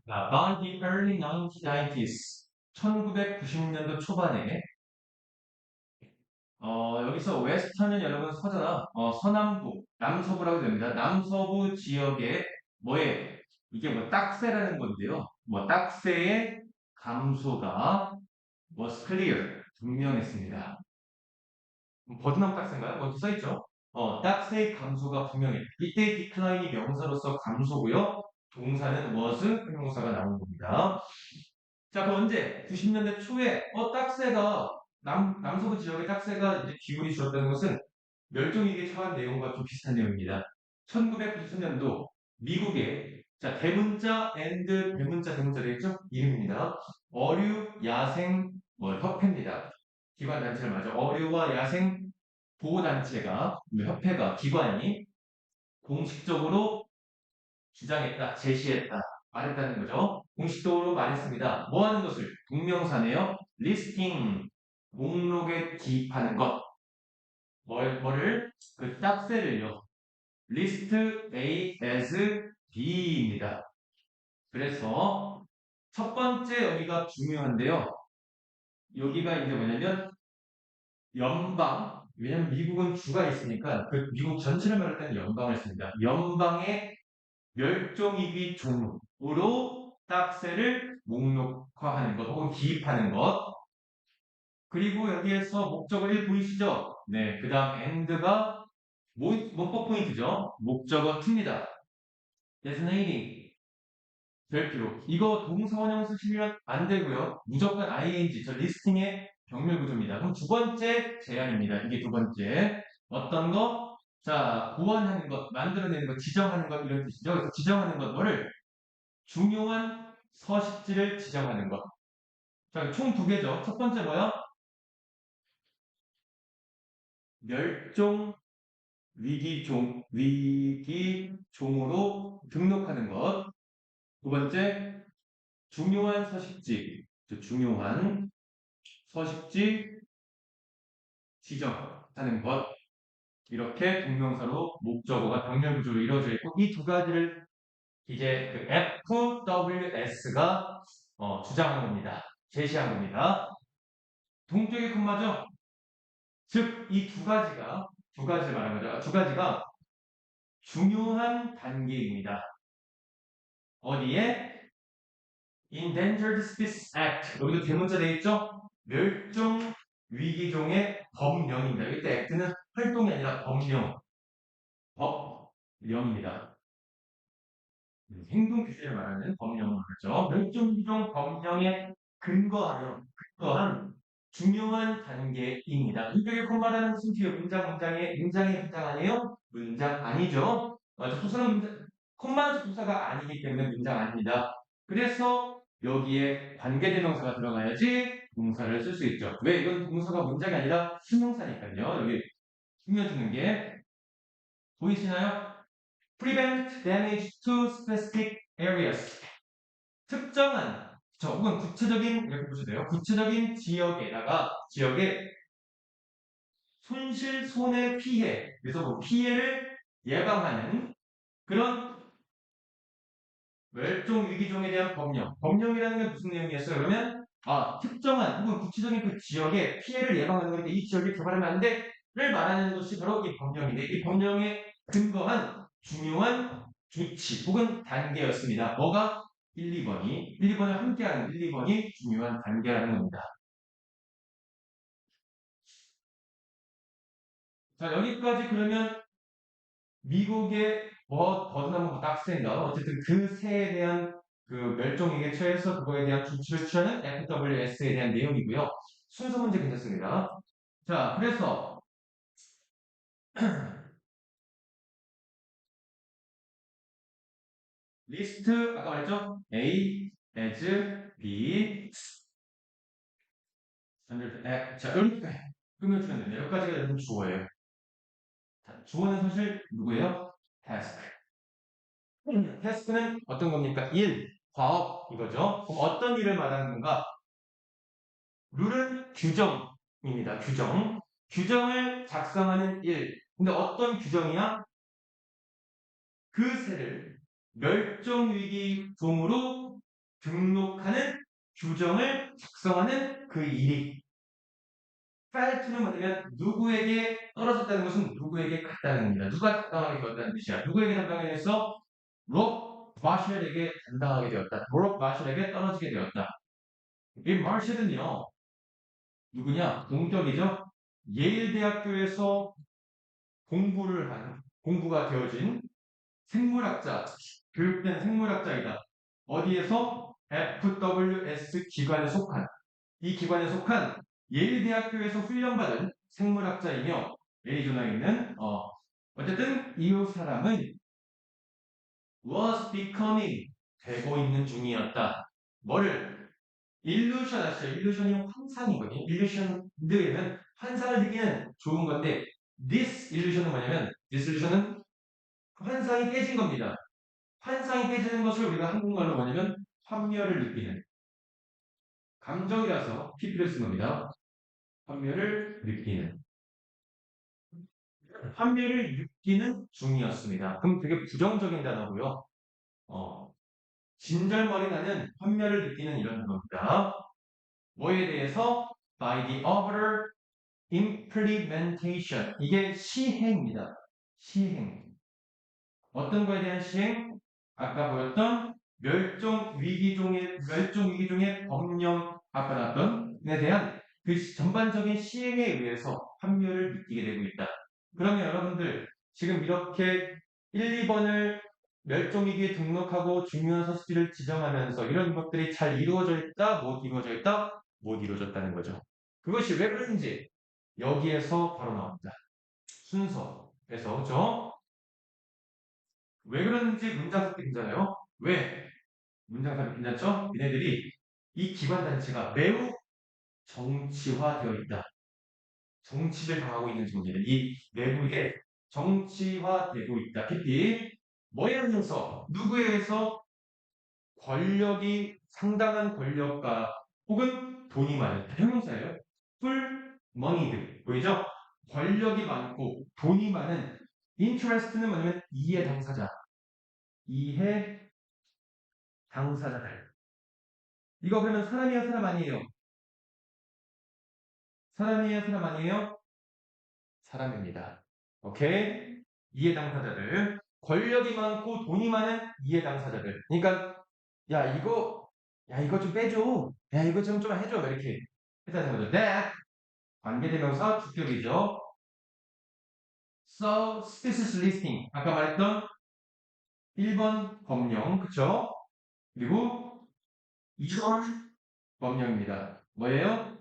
By the early 1990s, 1990년도 초반에 여기서 웨스턴은 여러분 서잖아. 서남부, 남서부라고 됩니다. 남서부 지역에 뭐에 이게 뭐 딱새라는 건데요. 뭐 딱새의 감소가 was clear, 분명했습니다. 버드나무 딱새인가요? 뭐 이렇게 써있죠? 딱새의 감소가 분명해. 이때 decline이 명사로서 감소고요. 동사는 was 형용사가 나오는 겁니다. 자, 그 언제? 90년대 초에, 딱새가, 남서부 지역의 딱새가 이제 기울이 줄었다는 것은 멸종위기에 처한 내용과 좀 비슷한 내용입니다. 1993년도 미국의, 자, 대문자 대문자 되겠죠? 이름입니다. 어류, 야생, 협회입니다. 기관 단체를 말하죠. 어류와 야생 보호단체가, 협회가, 기관이 공식적으로 주장했다, 제시했다, 말했다는 거죠. 공식적으로 말했습니다. 뭐 하는 것을? 동명사네요. 리스팅, 목록에 기입하는 것. 뭐를? 그 딱새를요. 리스트 A as B입니다. 그래서 첫 번째 여기가 중요한데요. 여기가 이제 뭐냐면 연방, 왜냐면 미국은 주가 있으니까 그 미국 전체를 말할 때는 연방을 씁니다. 연방의 멸종위기 종으로 딱새를 목록화하는 것 혹은 기입하는 것. 그리고 여기에서 목적어 1 보이시죠? 네, 그 다음 and가 문법 포인트죠. 목적어 2입니다. designating, 별표로. 이거 동사원형 쓰시면 안 되고요. 무조건 ing, 저 리스팅의 병렬 구조입니다. 그럼 두 번째 제안입니다. 이게 두 번째. 어떤 거? 자, 고안하는 것, 만들어내는 것, 지정하는 것 이런 뜻이죠. 그래서 지정하는 것, 뭐를? 중요한 서식지를 지정하는 것. 자, 총 두 개죠. 첫 번째 뭐야? 멸종 위기종으로 등록하는 것. 두 번째, 중요한 서식지, 중요한 서식지 지정하는 것. 이렇게 동명사로 목적어가 병렬 구조로 이루어져 있고 이 두 가지를 이제 그 FWS가 주장한 겁니다. 제시한 겁니다. 동쪽의 콤마죠. 즉, 이 두 가지를 말하는 거죠. 두 가지가 중요한 단계입니다. 어디에? Endangered Species Act. 여기도 대문자 되어 있죠? 멸종 위기종의 법령입니다. 이때 act는 활동이 아니라 법령입니다. 행동 규제를 말하는 법령을 하죠. 멸종위기종 법령에 근거한 중요한 단계입니다. 이쪽에 콤마라는 것은 뒤에 문장에 해당하네요? 문장 아니죠. 접속사는 콤마는 접속사가 아니기 때문에 문장 아닙니다. 그래서 여기에 관계대명사가 들어가야지 동사를 쓸 수 있죠. 왜? 이건 동사가 문장이 아니라 수명사니까요. 여기 숨겨주는 게 보이시나요? Prevent damage to specific areas. 특정한, 혹은 구체적인, 이렇게 보셔도 돼요. 구체적인 지역의 손실, 손해, 피해. 그래서 뭐 피해를 예방하는 그런 멸종 위기종에 대한 법령. 법령이라는 게 무슨 내용이었어요? 그러면, 특정한 혹은 구체적인 그 지역에 피해를 예방하는 거니까 이 지역이 개발하면 안 돼를 말하는 것이 바로 이 법령인데, 이 법령에 근거한 중요한 조치 혹은 단계였습니다. 뭐가? 1, 2번이, 1, 2번을 함께하는 1, 2번이 중요한 단계라는 겁니다. 자, 여기까지 그러면 미국의 버드나무 딱새인가? 어쨌든 그 새에 대한 그 멸종위기에 처해서 그거에 대한 조치를 취하는 FWS에 대한 내용이고요. 순서 문제 괜찮습니다. 자, 그래서 리스트 아까 말했죠? A, as, B, 자, 여기까지 끝내주면 됩니다. 여기까지가 여러분 주어예요. 주어는 사실 누구예요? task. task는 어떤 겁니까? 일, 과업 이거죠. 그럼 어떤 일을 말하는 건가? 룰은 규정입니다. 규정. 규정을 작성하는 일. 근데 어떤 규정이야? 그 새를 멸종위기 종으로 등록하는 규정을 작성하는 그 일이 fell to는 뭐냐면 누구에게 떨어졌다는 것은 누구에게 갔다는 겁니다. 누가 담당하게 되었다는 뜻이야. 누구에게 담당하게 됐어? 록 마셜에게 담당하게 되었다. 록 마셜에게 떨어지게 되었다. 이 마셜은요. 누구냐? 동격이죠. 예일 대학교에서 공부가 되어진 생물학자, 교육된 생물학자이다. 어디에서? FWS 기관에 속한, 이 기관에 속한 예일 대학교에서 훈련받은 생물학자이며, 애리조나에 있는, 어쨌든 이 사람은 was becoming, 되고 있는 중이었다. 뭐를? 일루션 아시죠? 일루션이 환상이거든요. 일루션들에는 환상을 느끼는 좋은 건데, this illusion은 뭐냐면, this illusion은 환상이 깨진 겁니다. 환상이 깨지는 것을 우리가 한국말로 뭐냐면 환멸을 느끼는 감정이라서 PP를 쓴 겁니다. 환멸을 느끼는 환멸을 느끼는 중이었습니다. 그럼 되게 부정적인 단어고요. 진절머리 나는 환멸을 느끼는 이런 겁니다. 뭐에 대해서? By the overall implementation. 이게 시행입니다. 시행. 어떤 거에 대한 시행? 아까 보였던 멸종위기종의 법령 아까 나왔던 에 대한 그 전반적인 시행에 의해서 합류를 느끼게 되고 있다. 그러면 여러분들 지금 이렇게 1, 2번을 멸종위기에 등록하고 중요한 서식지를 지정하면서 이런 것들이 잘 이루어져 있다, 못 이루어져 있다, 못 이루어졌다는 거죠. 그것이 왜 그런지 여기에서 바로 나옵니다. 순서에서 그죠? 왜 그런지 문장 섞기 괜찮아요? 왜? 문장 섞기 괜찮죠? 얘네들이 이 기관 단체가 매우 정치화되어 있다. 정치를 당하고 있는 중입니다. 이 내부에 정치화되고 있다. PP 뭐에 의해서 누구에 의해서 권력이 상당한 권력가 혹은 돈이 많은 형용사예요. 풀 머니드 보이죠? 권력이 많고 돈이 많은 인트레스트는 뭐냐면 이해 당사자 이해 당사자들. 이거 그러면 사람이에요, 사람 아니에요? 사람이에요, 사람 아니에요? 사람입니다. 오케이? 이해 당사자들. 권력이 많고 돈이 많은 이해 당사자들. 그러니까 야 이거 좀 빼줘. 야 이거 좀 해줘. 이렇게 했다는 거죠. That 관계대명사 주격이죠. So this is listing. 아까 말했던 1번 법령, 그쵸? 그리고 2번 법령입니다. 뭐예요?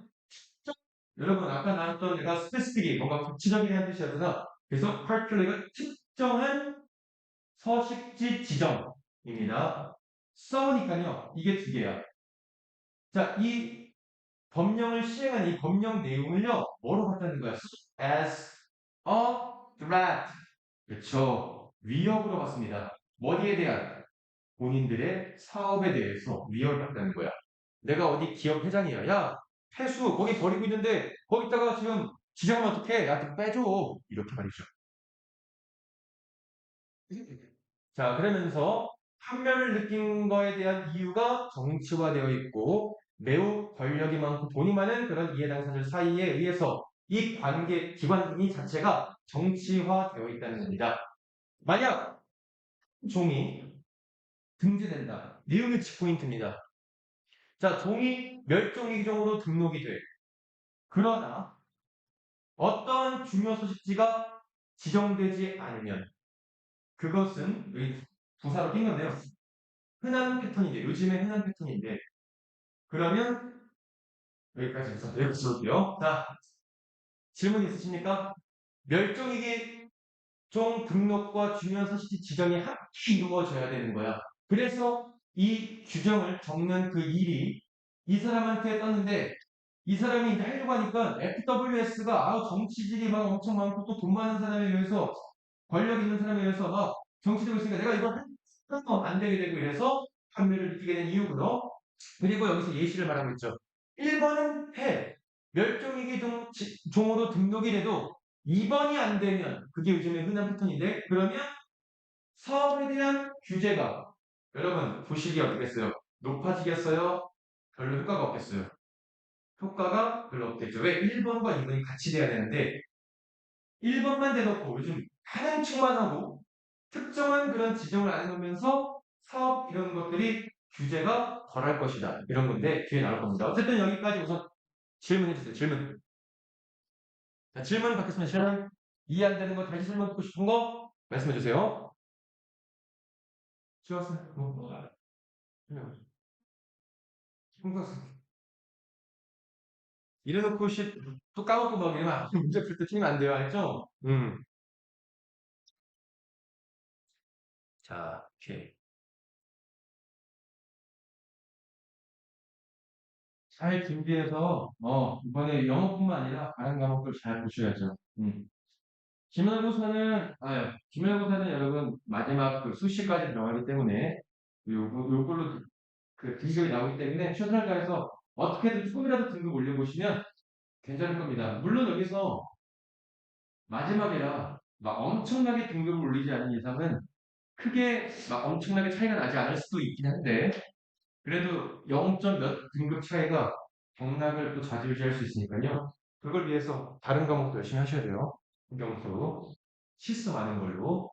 여러분 아까 나왔던 내가 스페시픽이 뭔가 구체적이라는 뜻이었잖아. 그래서 particular가 특정한 서식지 지정입니다. 써니까요. 이게 두 개야. 자, 이 법령을 시행한 이 법령 내용을요. 뭐로 봤다는 거야? As a threat. 그렇죠. 위협으로 봤습니다. 어디에 대한? 본인들의 사업에 대해서 위협을 받다는 거야. 내가 어디 기업 회장이야. 야, 폐수 거기 버리고 있는데 거기다가 지금 지정하면 어떡해? 야, 좀 빼줘. 이렇게 말이죠. 자, 그러면서 판멸을 느낀 거에 대한 이유가 정치화되어 있고 매우 권력이 많고 돈이 많은 그런 이해당사자들 사이에 의해서 이 관계 기관이 자체가 정치화되어 있다는 겁니다. 만약 종이 등재된다. 내용의 직포인트입니다. 자, 종이 멸종위기종으로 등록이 돼. 그러나 어떤 중요 소식지가 지정되지 않으면 그것은 여기 부사로 낀 건데요. 흔한 패턴인데 요즘에 흔한 패턴인데 그러면 여기까지 해서 여기까지 볼게요. 자, 질문 있으십니까? 멸종위기 종 등록과 중요한 서식지 지정이 함께 이루어져야 되는 거야. 그래서 이 규정을 적는 그 일이 이 사람한테 떴는데 이 사람이 이제 하려고 하니까 FWS가 정치질이 막 엄청 많고 또 돈 많은 사람에 의해서 권력 있는 사람에 의해서 막 정치되고 있으니까 내가 이거 하면 안 되게 되고 이래서 판매를 느끼게 된 이유고요. 그리고 여기서 예시를 말하고 있죠. 1번은 해. 멸종위기 종으로 등록이 돼도 2번이 안 되면 그게 요즘에 흔한 패턴인데 그러면 사업에 대한 규제가 여러분 보시기 어떻겠어요? 높아지겠어요? 별로 효과가 없겠어요. 효과가 별로 없겠죠. 왜? 1번과 2번이 같이 돼야 되는데 1번만 대놓고 요즘 하는 척만 하고 특정한 그런 지정을 안 해놓으면서 사업 이런 것들이 규제가 덜할 것이다. 이런 건데 뒤에 나올 겁니다. 어쨌든 여기까지 우선 질문해 주세요. 질문. 자, 질문 받겠습니다. 질문. 이해 안 되는 거 다시 설명 듣고 싶은 거 말씀해 주세요. 지웠어요. 설명. 홍사 이래놓고 또 까먹고 막 이러면 문제 풀 때 틀리면 안 돼요. 알죠? 자, 오케이. 잘 준비해서 이번에 영어뿐만 아니라 다른 과목들 잘 보셔야죠. 기말고사는 여러분 마지막 그 수시까지 들어가기 때문에 요걸로 그 등급이 나오기 때문에 최선을 다해서 어떻게든 조금이라도 등급 올려보시면 괜찮을 겁니다. 물론 여기서 마지막이라 막 엄청나게 등급을 올리지 않은 이상은 크게 막 엄청나게 차이가 나지 않을 수도 있긴 한데 그래도 0. 몇 등급 차이가 경락을 또 좌지우지할 수 있으니까요. 그걸 위해서 다른 과목도 열심히 하셔야 돼요. 국영수 실수 많은 걸로.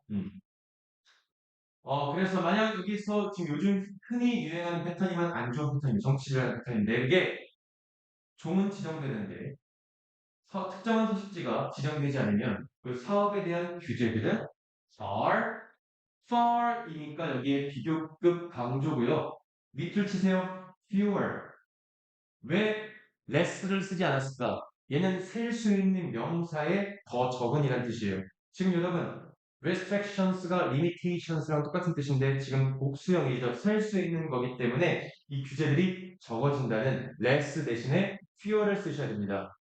그래서 만약 여기서 지금 요즘 흔히 유행하는 패턴이면 안 좋은 패턴이 정치라는 패턴인데 그게 종은 지정되는데 특정한 서식지가 지정되지 않으면 그 사업에 대한 규제들은 far, far이니까 여기에 비교급 강조고요. 밑줄 치세요. fewer. 왜 less를 쓰지 않았을까? 얘는 셀 수 있는 명사에 더 적은이란 뜻이에요. 지금 여러분 restrictions가 limitations랑 똑같은 뜻인데 지금 복수형이죠. 셀 수 있는 거기 때문에 이 규제들이 적어진다는 less 대신에 fewer를 쓰셔야 됩니다.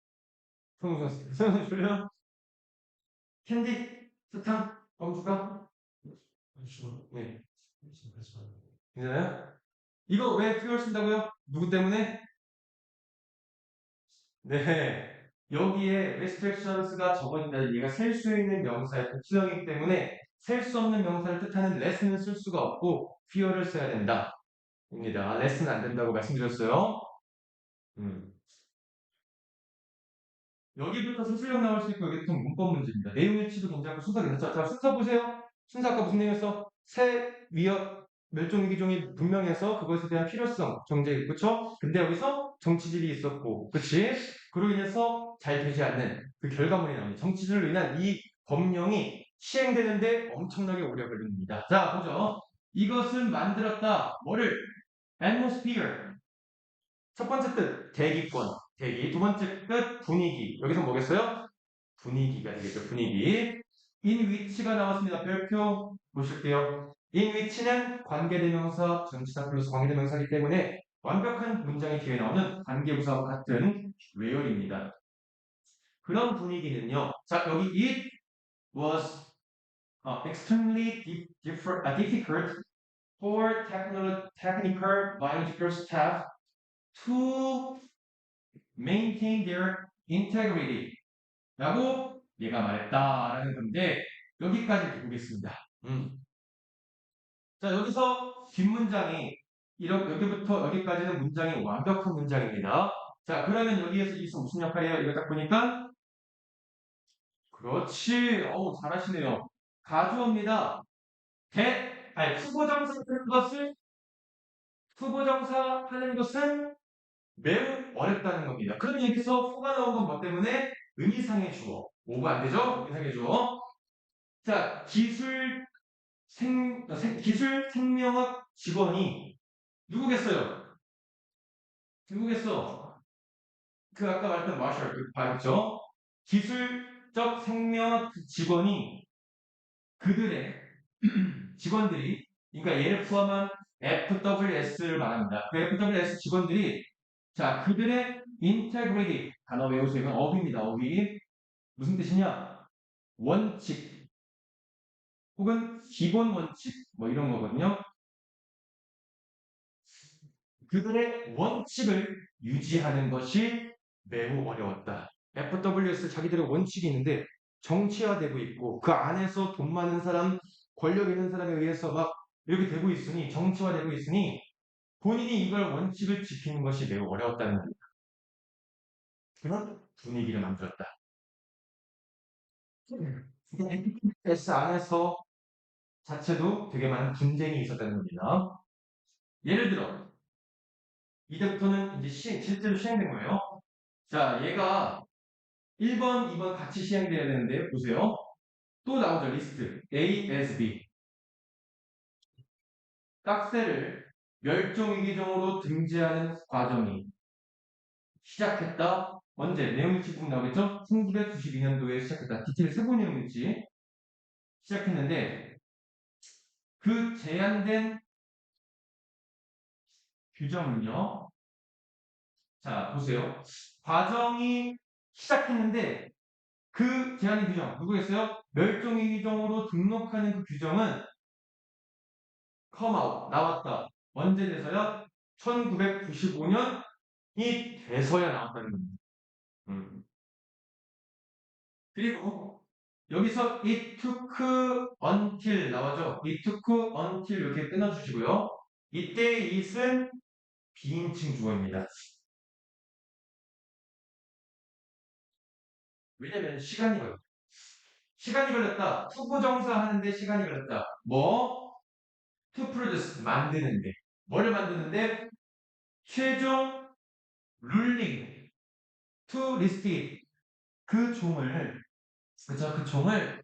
성우 졸려? 캔디? 사탕? 엄주가? 네. 괜찮아요? 이거 왜 fewer 쓴다고요? 누구 때문에? 네. 여기에 restrictions가 적어진다는 얘가 셀 수 있는 명사의 복수형이기 때문에 셀 수 없는 명사를 뜻하는 less는 쓸 수가 없고 fewer를 써야 된다. 입니다. less는 안 된다고 말씀드렸어요. 음. 여기부터 수술력 나올 수 있고 여기 좀 문법 문제입니다. 내용 일치도 괜찮고 순서 괜찮죠? 자, 순서 보세요. 순서 아까 무슨 내용이었어? 새, 위협, 멸종위기종이 분명해서 그것에 대한 필요성, 정제, 그쵸? 근데 여기서 정치질이 있었고, 그치? 그로 인해서 잘 되지 않는 그 결과물이 나옵니다. 정치질로 인한 이 법령이 시행되는데 엄청나게 오래 걸립니다. 자, 보죠. 이것은 만들었다. 뭐를? atmosphere. 첫 번째 뜻, 대기권, 대기. 두 번째 뜻, 분위기. 여기서 뭐겠어요? 분위기가 되겠죠, 분위기. in which가 나왔습니다. 별표 보실게요. in which는 관계대명사, 전치사 플러스 관계대명사이기 때문에 완벽한 문장이 뒤에 나오는 관계부사와 같은 외열입니다. 그런 분위기는요. 자, 여기 it was extremely difficult for technical biological staff to maintain their integrity 라고 얘가 말했다라는 건데 여기까지 보겠습니다. 자, 여기서 뒷문장이 여기부터 여기까지는 문장이 완벽한 문장입니다. 자, 그러면 여기에서 이것은 무슨 역할이에요? 이거 딱 보니까 그렇지. 잘하시네요. 가주어입니다. 후보정사 하는 것은 매우 어렵다는 겁니다. 그럼 여기서 후가 나온 건 뭐 때문에? 의미상의 주어. 오버 안 되죠? 의미상의 주어. 자, 기술 생명학 직원이 누구겠어요? 누구겠어? 그 아까 말했던 마셜, 봤죠? 기술적 생명학 직원이 그들의 직원들이, 그러니까 얘를 포함한 FWS를 말합니다. 그 FWS 직원들이 자, 그들의 integrity 단어 외우세요. 이건 어휘입니다. 어휘. 무슨 뜻이냐? 원칙 혹은 기본 원칙 뭐 이런 거거든요. 그들의 원칙을 유지하는 것이 매우 어려웠다. FWS 자기들의 원칙이 있는데 정치화되고 있고 그 안에서 돈 많은 사람, 권력 있는 사람에 의해서 막 이렇게 되고 있으니 정치화되고 있으니 본인이 이걸 원칙을 지키는 것이 매우 어려웠다는 겁니다. 그런 분위기를 만들었다. S 안에서 자체도 되게 많은 분쟁이 있었다는 겁니다. 예를 들어 이제부터는 이제 실제로 시행된 거예요. 자, 얘가 1번, 2번 같이 시행돼야 되는데 보세요. 또 나오죠, 리스트. A as B. 딱새를 멸종위기종으로 등재하는 과정이 시작했다. 언제? 내용일치 꼭 나오겠죠? 1992년도에 시작했다. 디테일 세부 내용일치 시작했는데 그 제한된 규정은요. 자, 보세요. 과정이 시작했는데 그 제한된 규정 누구겠어요? 멸종위기종으로 등록하는 그 규정은 come out 나왔다. 언제 돼서야? 1995년이 돼서야 나왔다는 겁니다. 그리고 여기서 it took until 나와죠. it took until 이렇게 끊어주시고요. 이때의 it은 비인칭 주어입니다. 왜냐면 시간이 걸렸다. 시간이 걸렸다. 투부정사 하는데 시간이 걸렸다. 뭐? to produce 만드는데. 뭐를 만드는데? 최종 룰링 to list it. 그 종을 그쵸? 그 종을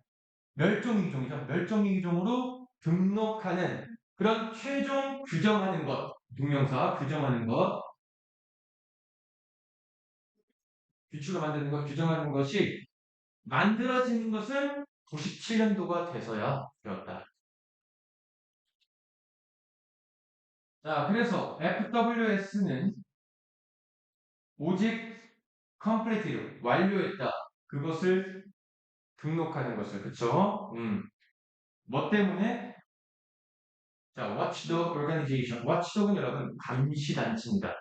멸종위기종이죠. 멸종위기종으로 등록하는 그런 최종 규정하는 것, 동명사 규정하는 것, 규칙을 만드는 것, 규정하는 것이 만들어지는 것은 97년도가 돼서야 되었다. 자, 그래서 FWS는 오직 completed, 완료했다. 그것을 등록하는 것을, 그쵸? 뭐 때문에? 자, Watchdog Organization. Watchdog은 여러분 감시단체입니다.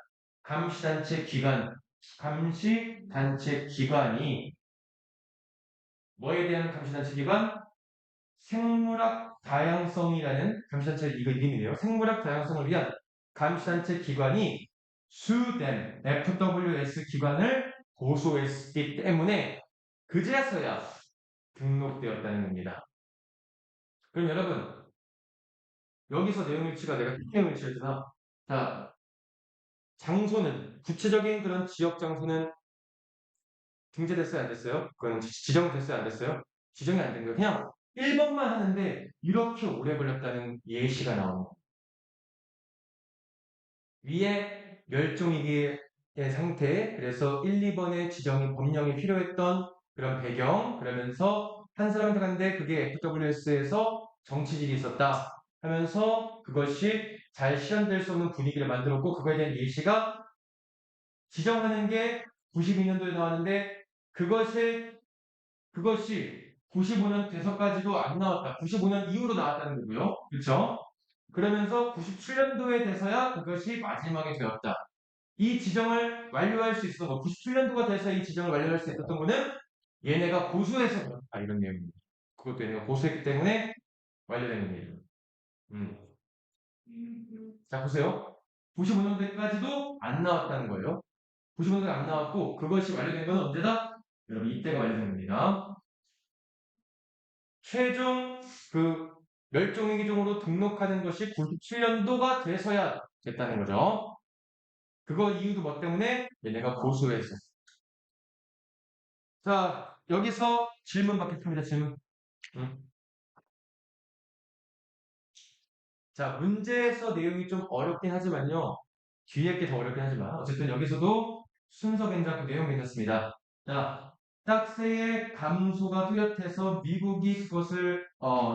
감시단체 기관, 감시단체 기관이 뭐에 대한 감시단체 기관? 생물학 다양성이라는 감시단체 이거 이름이래요. 생물학 다양성을 위한 감시단체 기관이 수된 FWS 기관을 고소했기 때문에 그제서야 등록되었다는 겁니다. 그럼 여러분 여기서 내용일치가 내가 내용일치였잖아. 자, 장소는 구체적인 그런 지역 장소는 등재됐어요, 안 됐어요? 그건 지정됐어요, 안 됐어요? 지정이 안 된 거예요. 그냥 1번만 하는데 이렇게 오래 걸렸다는 예시가 나오는 거예요. 위에 멸종위기의 상태, 그래서 1, 2번의 지정이 법령이 필요했던 그런 배경, 그러면서 한 사람한테 갔는데 그게 FWS에서 정치질이 있었다 하면서 그것이 잘 실현될 수 없는 분위기를 만들었고 그거에 대한 예시가 지정하는 게 92년도에 나왔는데 그것이 95년 돼서까지도 안 나왔다. 95년 이후로 나왔다는 거고요. 그렇죠? 그러면서 97년도에 돼서야 그것이 마지막에 되었다. 이 지정을 완료할 수 있었던 거, 97년도가 돼서 이 지정을 완료할 수 있었던 거는 얘네가 고소해서 그렇다. 이런 내용입니다. 그것도 얘네가 고소했기 때문에 완료된 겁니다. 음. 자, 보세요. 95년도까지도 안 나왔다는 거예요. 95년도에 안 나왔고, 그것이 완료된 건 언제다? 여러분, 이때가 완료된 겁니다. 최종 멸종위기종으로 등록하는 것이 97년도가 돼서야 됐다는 거죠. 그거 이유도 뭐 때문에? 얘네가 고소해서. 자, 여기서 질문 받겠습니다. 질문. 자, 문제에서 내용이 좀 어렵긴 하지만요. 뒤에 게 더 어렵긴 하지만 어쨌든 여기서도 순서 괜찮고 내용 괜찮습니다. 자, 딱새의 감소가 뚜렷해서 미국이 그것을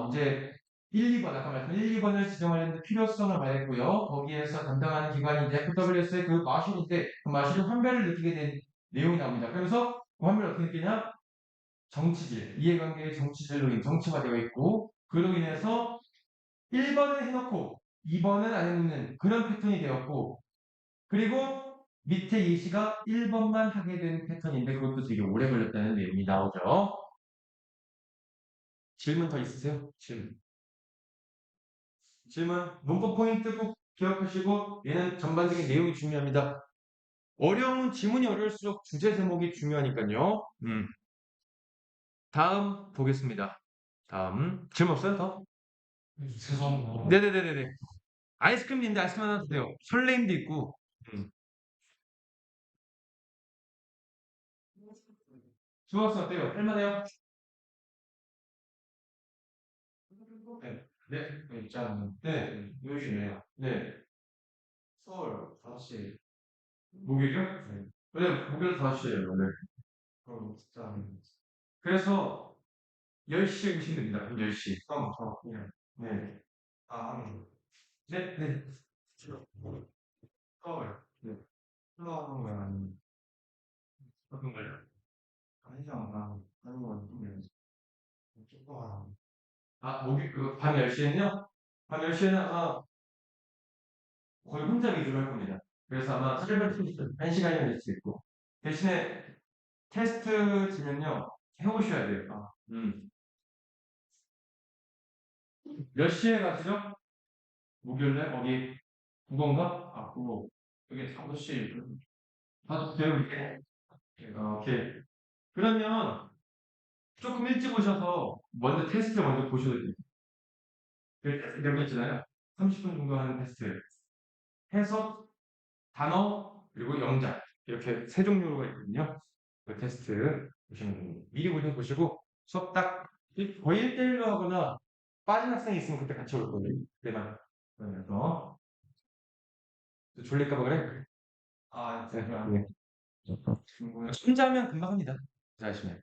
이제 1, 2번 아까 말했던 1, 2번을 지정하려는 필요성을 말했고요. 거기에서 담당하는 기관이 이제 FWS의 그 마술인데 그 마술의 환멸을 느끼게 된 내용이 나옵니다. 그러면서 그 환멸을 어떻게 느끼냐? 정치질, 이해관계의 정치질로 정치화되어 있고 그로 인해서 1번을 해놓고 2번은 안 해놓는 그런 패턴이 되었고 그리고 밑에 예시가 1번만 하게 된 패턴인데 그것도 되게 오래 걸렸다는 내용이 나오죠. 질문 더 있으세요? 질문. 문법 포인트 꼭 기억하시고 얘는 전반적인 내용이 중요합니다. 어려운 지문이 어려울수록 주제 제목이 중요하니까요. 다음 보겠습니다. 다음 질문 없어요? 더? 죄송합니다. 네네네네네. 아이스크림도 있는데 아이스크림 하나 주세요. 설레임도 있고. 음. 중학생 어때요? 할만해요? 네. 네. 있잖아요. 네. 요즘에요. 네. 서울 5시. 목요일이요? 네. 네. 목요일 5시에요, 원래. 그럼 진짜 그래서 10시에 오시면 됩니다. 그럼 10시. 처음부터 그냥 네. 하는 거. 네. 네. 서울 네. 흘러가는 거야 아니면 어떤 거요? 한시간 하는 거 같은데 조금 하나. 밤 10시에는요? 밤 10시에는 아마 거의 혼자 위주로 할 겁니다. 그래서 아마 1시간이면 될 수 있고. 대신에 테스트 지면요, 해오셔야 돼요. 몇 시에 가시죠? 목요일날? 거기, 국어인가? 앞으로 여기 5시. 배우게. 오케이. 그러면 조금 일찍 오셔서 먼저 테스트 먼저 보셔도 돼요. 그 테스트 몇개 있잖아요. 30분 정도 하는 테스트. 해석, 단어, 그리고 영작. 이렇게 세 종류가 있거든요. 그 테스트 보시면 됩니다. 미리 보셔서 보시고 수업 딱 거의 1대1로 하거나 빠진 학생이 있으면 그때 같이 올 거예요. 그때만. 그러면서 졸릴까 봐 그래? 아 네. 제가 네. 친구야. 혼자면 금방 합니다. 잘하시면.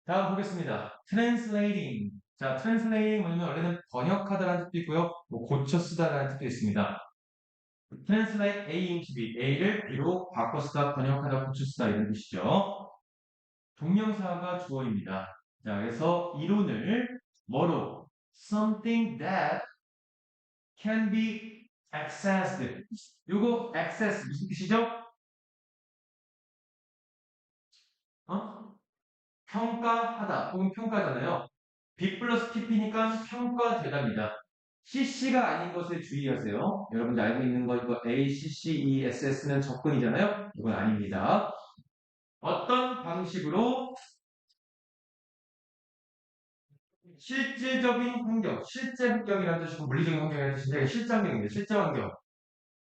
다음 보겠습니다. translating. 자, translating 뭐냐면 원래는 번역하다라는 뜻도 있고요. 뭐 고쳐 쓰다라는 뜻도 있습니다. translate A into B. A를 B로 바꿔 쓰다, 번역하다, 고쳐 쓰다 이런 뜻이죠. 동명사가 주어입니다. 자, 그래서 이론을 뭐로? something that can be accessed. 요거 access 무슨 뜻이죠? 어? 평가하다 혹은 평가잖아요. B 플러스 TP니까 평가되답니다. CC가 아닌 것에 주의하세요. 여러분들 알고 있는 거 이거 A, CC, E, SS는 접근이잖아요. 이건 아닙니다. 어떤 방식으로 실질적인 환경, 실제 환경이라는 뜻이고 물리적인 환경이라는 뜻인데 실제 환경입니다. 실제 환경.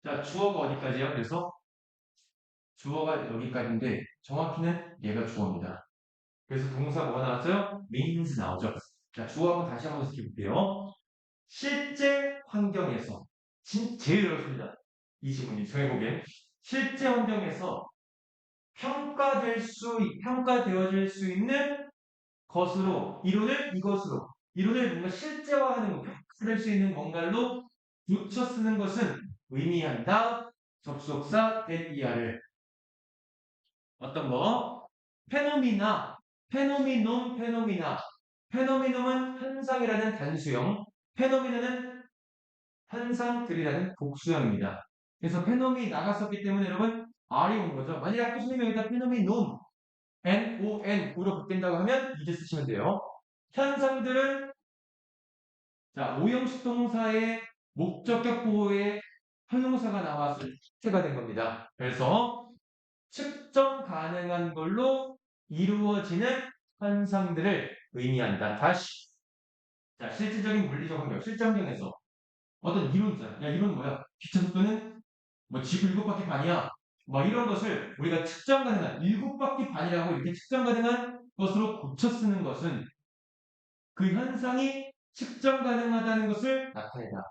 자, 주어가 어디까지요? 그래서 주어가 여기까지인데 정확히는 얘가 주어입니다. 그래서 동사 뭐가 나왔어요? means 나오죠. 자, 주어 한번 다시 한번 시켜볼게요. 실제 환경에서 제일 어렵습니다. 이 지문이 정해보기엔 실제 환경에서 평가되어질 수 있는 것으로 이론을 이것으로 이론을 뭔가 실제화하는 것, 평가될 수 있는 뭔가로 붙여 쓰는 것은 의미한다. 접속사 대이하를 어떤 거? 페노미나, 페노미논, 페노미나. 페노미논은 현상이라는 단수형, 페노미나는 현상들이라는 복수형입니다. 그래서 페노미 나갔었기 때문에 여러분 R이 온 거죠. 만약에 학교 선생님이 여기다 페노미논, N-O-N-U로 바뀐다고 하면 이제 쓰시면 돼요. 현상들은 자, 오형식 동사의 목적격 보호에 형용사가 나와서 주체가 된 겁니다. 그래서 측정 가능한 걸로 이루어지는 현상들을 의미한다. 다시. 자, 실질적인 물리적 환경, 실제 환경에서 어떤 이론 있잖아. 야, 이론 뭐야? 빛의 속도는 뭐 지구 7바퀴 반이야. 뭐 이런 것을 우리가 측정 가능한 7바퀴 반이라고 이렇게 측정 가능한 것으로 고쳐 쓰는 것은 그 현상이 측정 가능하다는 것을 나타내다.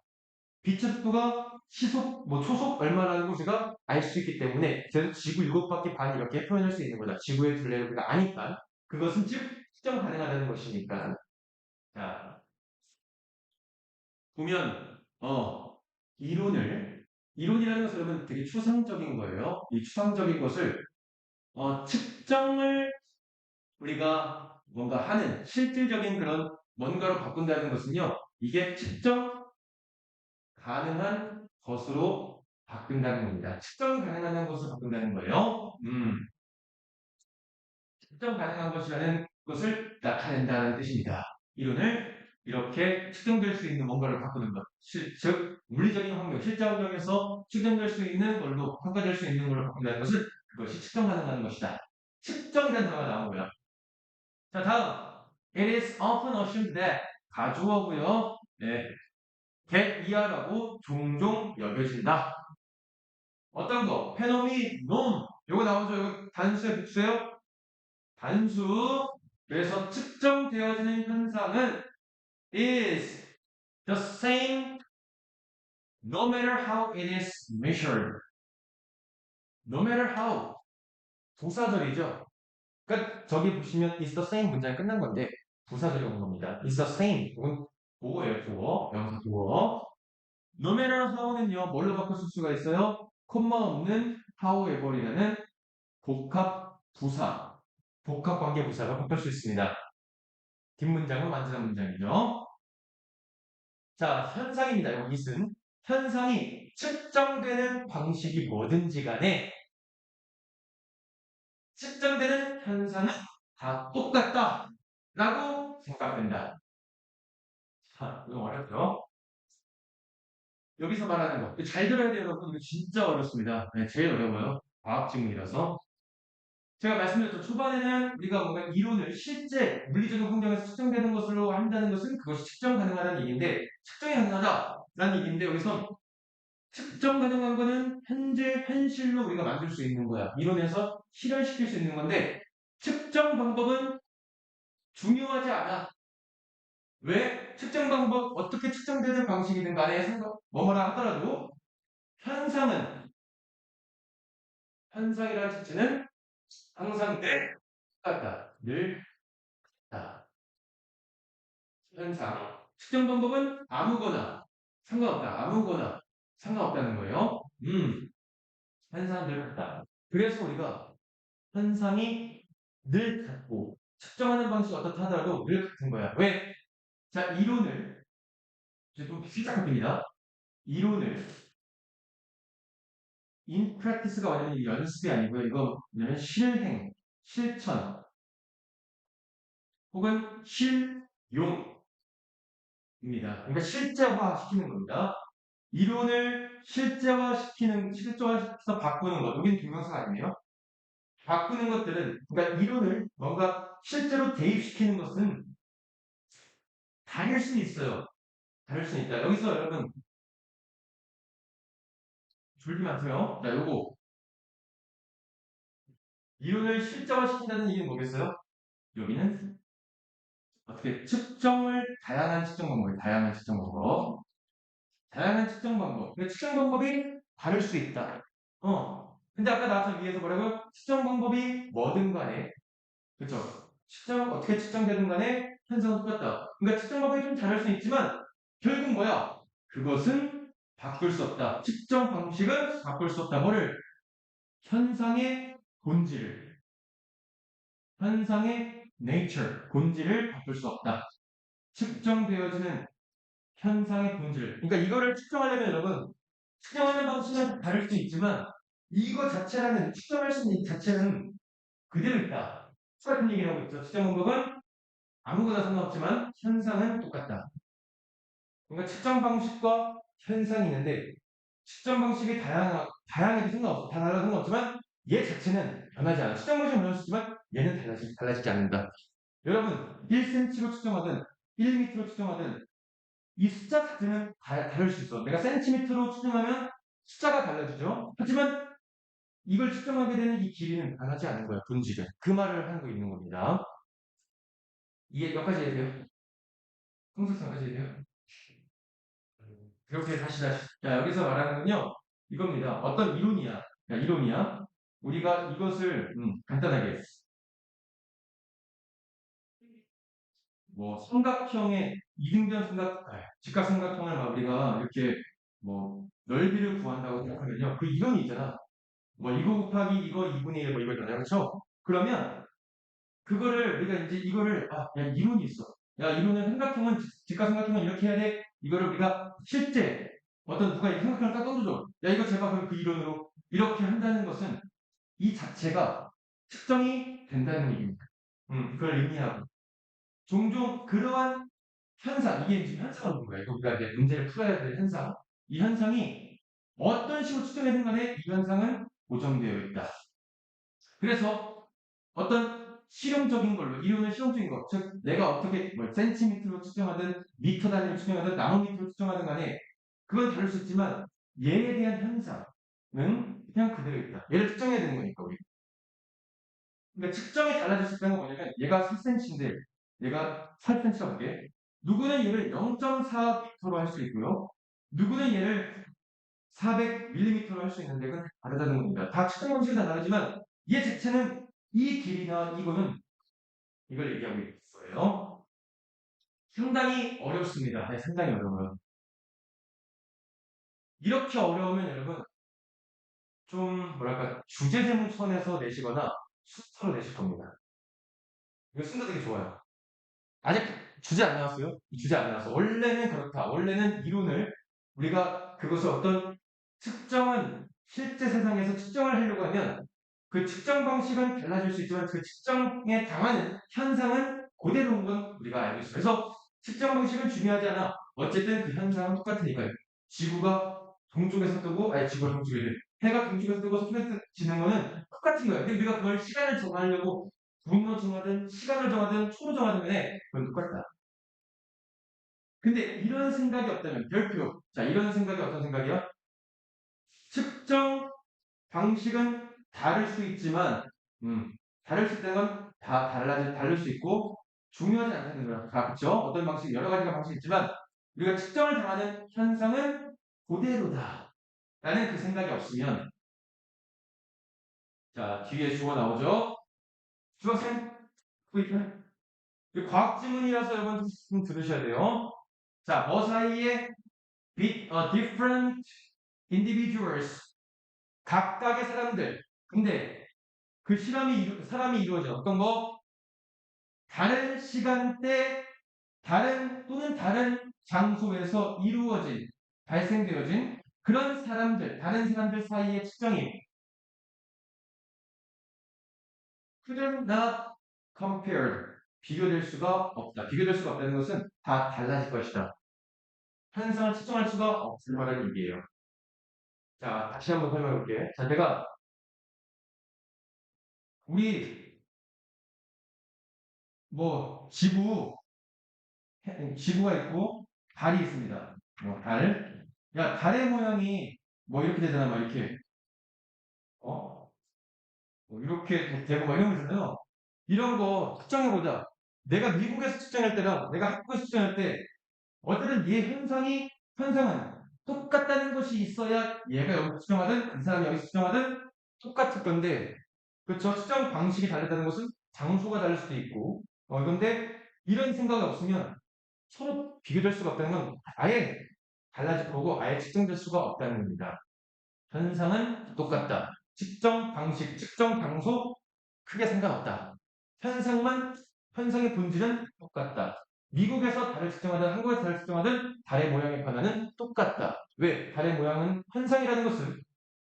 빛의 속도가 시속, 뭐 초속 얼마라는 걸 제가 알 수 있기 때문에 그래서 지구 7바퀴 반 이렇게 표현할 수 있는 거다. 지구의 둘레를 우리가 아니까 그것은 즉 측정 가능하다는 것이니까. 자, 보면 이론을 이론이라는 것은 여러분 되게 추상적인 거예요. 이 추상적인 것을 측정을 우리가 뭔가 하는 실질적인 그런 뭔가로 바꾼다는 것은요. 이게 측정 가능한 것으로 바꾼다는 겁니다. 측정 가능한 것으로 바꾼다는 거예요. 측정 가능한 것이라는 것을 나타낸다는 뜻입니다. 이론을 이렇게 측정될 수 있는 뭔가를 바꾸는 것. 즉 물리적인 환경, 실제 환경에서 측정될 수 있는 걸로 평가될 수 있는 걸로 바꾼다는 것은 그것이 측정 가능한 것이다. 측정이라는 단어가 나오고요. 자, 다음. It is often assumed that 가주어고요. 네. get 이하라고 종종 여겨진다. 어떤 거? phenomenon. 요거 나오죠? 요거 단수에 붙여요. 단수. 그래서 측정되어지는 현상은 is the same no matter how it is measured. No matter how. 부사절이죠. 그러니까 저기 보시면 is the same 문장이 끝난 건데 부사절이 온 겁니다. is the same. 이건 보어예요, 보어. 명사 보어. no matter how는요, 뭘로 바꿔 쓸 수가 있어요? 콤마 없는 however이라는 복합 부사, 복합 관계 부사가 바꿀 수 있습니다. 뒷문장은 완전한 문장이죠. 자, 현상입니다. 여기는 현상이 측정되는 방식이 뭐든지 간에 측정되는 현상은 다 똑같다 라고 생각된다. 자, 이거 어렵죠? 여기서 말하는 거. 잘 들어야 돼요, 여러분. 이거 진짜 어렵습니다. 네, 제일 어려워요. 과학 지문이라서. 제가 말씀드렸죠. 초반에는 우리가 뭔가 이론을 실제 물리적인 환경에서 측정되는 것으로 한다는 것은 그것이 측정 가능하다는 얘기인데, 측정이 가능하다라는 얘기인데, 여기서 측정 가능한 거는 현재 현실로 우리가 만들 수 있는 거야. 이론에서 실현시킬 수 있는 건데, 측정 방법은 중요하지 않아. 왜? 측정 방법, 어떻게 측정되는 방식이든 간에 뭐뭐라 하더라도, 현상은, 현상이라는 자체는 항상 늘 같다. 늘 같다. 현상. 측정 방법은 아무거나 상관없다. 아무거나 상관없다는 거예요. 현상은 늘 같다. 그래서 우리가 현상이 늘 같고 측정하는 방식이 어떻다 하더라도 늘 같은 거야. 왜? 자, 이론을 이제 좀 시작합니다. 이론을 in practice가 뭐냐면 연습이 아니고요. 이거 뭐냐면 실행, 실천 혹은 실용입니다. 그러니까 실제화시키는 겁니다. 이론을 실제화시켜서 바꾸는 것. 여기는 동명사가 아니네요. 바꾸는 것들은, 그러니까 이론을 뭔가 실제로 대입시키는 것은 다를 수는 있어요. 다를 수는 있다. 여기서 여러분, 졸지 마세요. 자, 요거. 이론을 실제화시킨다는 얘기는 뭐겠어요? 여기는 어떻게 다양한 측정 방법이에요. 다양한 측정 방법. 다양한 측정 방법. 근데 측정 방법이 다를 수 있다. 근데 아까 나와서 위에서 뭐라고요? 측정 방법이 뭐든 간에, 그쵸? 어떻게 측정되든 간에 현상은 똑같다. 그러니까 측정 방법이 좀 다를 수 있지만, 결국 뭐야? 그것은 바꿀 수 없다. 측정 방식은 바꿀 수 없다. 뭐를? 현상의 본질을. 현상의 nature, 본질을 바꿀 수 없다. 측정되어지는 현상의 본질. 그러니까 이거를 측정하려면 여러분, 측정하는 방식은 다를 수 있지만, 이거 자체라는, 측정할 수 있는 이 자체는 그대로 있다. 똑같은 얘기를 하고 있죠. 측정 방법은 아무거나 상관없지만 현상은 똑같다. 그러니까 측정 방식과 현상이 있는데 측정 방식이 다양해도 상관없어. 다 달라도 상관없지만 얘 자체는 변하지 않아. 측정 방식은 변할 수 있지만 얘는 달라지지 않는다. 여러분 1cm로 측정하든 1m로 측정하든 이 숫자 자체는 다를 수 있어. 내가 센티미터로 측정하면 숫자가 달라지죠. 하지만 이걸 측정하게 되는 이 길이는 변하지 않는 거야. 본질은. 그 말을 하고 있는 겁니다. 이해 몇 가지 해야 돼요? 통수성 몇 가지 해야 돼요? 그렇게 다시. 자, 여기서 말하는 건요, 이겁니다. 어떤 이론이야. 야, 이론이야. 우리가 이것을, 간단하게, 뭐, 삼각형의 이등변 직각삼각형을 막 우리가 이렇게, 뭐, 넓이를 구한다고 생각하면요. 그 이론이 있잖아. 뭐, 이거 곱하기 이거 2분의 1, 뭐, 이걸 전하그죠 그러면, 그거를, 우리가 이제 이거를, 야, 이론이 있어. 야, 이론은 직각삼각형은 이렇게 해야 돼. 이거를 우리가 실제, 누가 이 삼각형을 딱 던져줘. 야, 이거 제발 그럼 그 이론으로 이렇게 한다는 것은 이 자체가 측정이 된다는 얘기입니다. 그걸 의미하고. 종종 그러한 현상, 이게 지금 현상을 본 거예요. 이거 우리가 이제 문제를 풀어야 될 현상. 이 현상이 어떤 식으로 측정되는 간에 이 현상은 고정되어 있다. 그래서 어떤 실용적인 걸로, 이루는 실용적인 것, 즉, 내가 어떻게, 뭐, 센티미터로 측정하든, 미터 단위로 측정하든, 나노미터로 측정하든 간에, 그건 다를 수 있지만, 얘에 대한 현상은 그냥 그대로 있다. 얘를 측정해야 되는 거니까, 우리. 그러니까 측정이 달라질 수 있다는 건 뭐냐면, 얘가 4cm인데, 얘가 8cm라고 할게. 누구는 얘를 0.4m로 할 수 있고요. 누구는 얘를 400mm로 할 수 있는데, 그건 다르다는 겁니다. 다 측정 방식이 다 다르지만, 얘 자체는 이 길이나 이거는 이걸 얘기하고 있어요. 상당히 어렵습니다. 네, 상당히 어려워요. 이렇게 어려우면 여러분 좀 뭐랄까 주제제문선에서 내시거나 순서로 내실 겁니다. 이거 순서 되게 좋아요. 아직 주제 안 나왔어요? 이 주제 안 나왔어. 원래는 그렇다. 원래는 이론을 우리가 그것을 어떤 측정은 실제 세상에서 측정을 하려고 하면 그 측정 방식은 달라질 수 있지만 그 측정에 당하는 현상은 그대로인 건 우리가 알고 있어요. 그래서 측정 방식은 중요하지 않아. 어쨌든 그 현상은 똑같으니까요. 지구가 동쪽에서 뜨고, 아니 지구가 동쪽에 해가 동쪽에서 뜨고 서쪽에서 지는 거는 똑같은 거예요. 근데 우리가 그걸 시간을 정하려고 분로 정하든 시간을 정하든 초로 정하든 간에 그건 똑같다. 근데 이런 생각이 없다면 별표. 자, 이런 생각이 어떤 생각이야? 측정 방식은 다를 수 있지만, 다를 수 있다는 건 다 다를 수 있고, 중요하지 않다는 거야. 그렇죠? 어떤 방식, 여러 가지가 방식이 있지만, 우리가 측정을 당하는 현상은 그대로다. 라는 그 생각이 없으면, 자, 뒤에 주어 나오죠? 주어생, 과학 지문이라서 여러분 좀 들으셔야 돼요. 자, 뭐 사이에 different individuals, 각각의 사람들. 근데 그 사람이 이루어진 어떤 거? 다른 시간대, 또는 다른 장소에서 이루어진, 발생되어진 그런 사람들, 다른 사람들 사이의 측정이 could not compared, 비교될 수가 없다. 비교될 수가 없다는 것은 다 달라질 것이다. 현상을 측정할 수가 없을 거라는 얘기예요. 자, 다시 한번 설명해 볼게. 자, 제가 우리 뭐 지구가 있고 달이 있습니다. 달. 야, 달의 모양이 뭐 이렇게 되잖아, 막 이렇게. 어? 뭐 이렇게 되고 막 이런 거 있잖아요. 이런 거 측정해 보자. 내가 미국에서 측정할 때랑 내가 한국에서 측정할 때 어쨌든 얘 현상은 똑같다는 것이 있어야 얘가 여기서 측정하든 그 사람이 여기서 측정하든 똑같을 건데, 그렇죠? 측정 방식이 다르다는 것은 장소가 다를 수도 있고, 그런데 이런 생각이 없으면 서로 비교될 수가 없다는 건 아예 달라질 거고 아예 측정될 수가 없다는 겁니다. 현상은 똑같다. 측정 방식, 측정 장소 크게 상관없다. 현상의 본질은 똑같다. 미국에서 달을 측정하든 한국에서 달을 측정하든 달의 모양의 변화는 똑같다. 왜? 달의 모양은 현상이라는 것은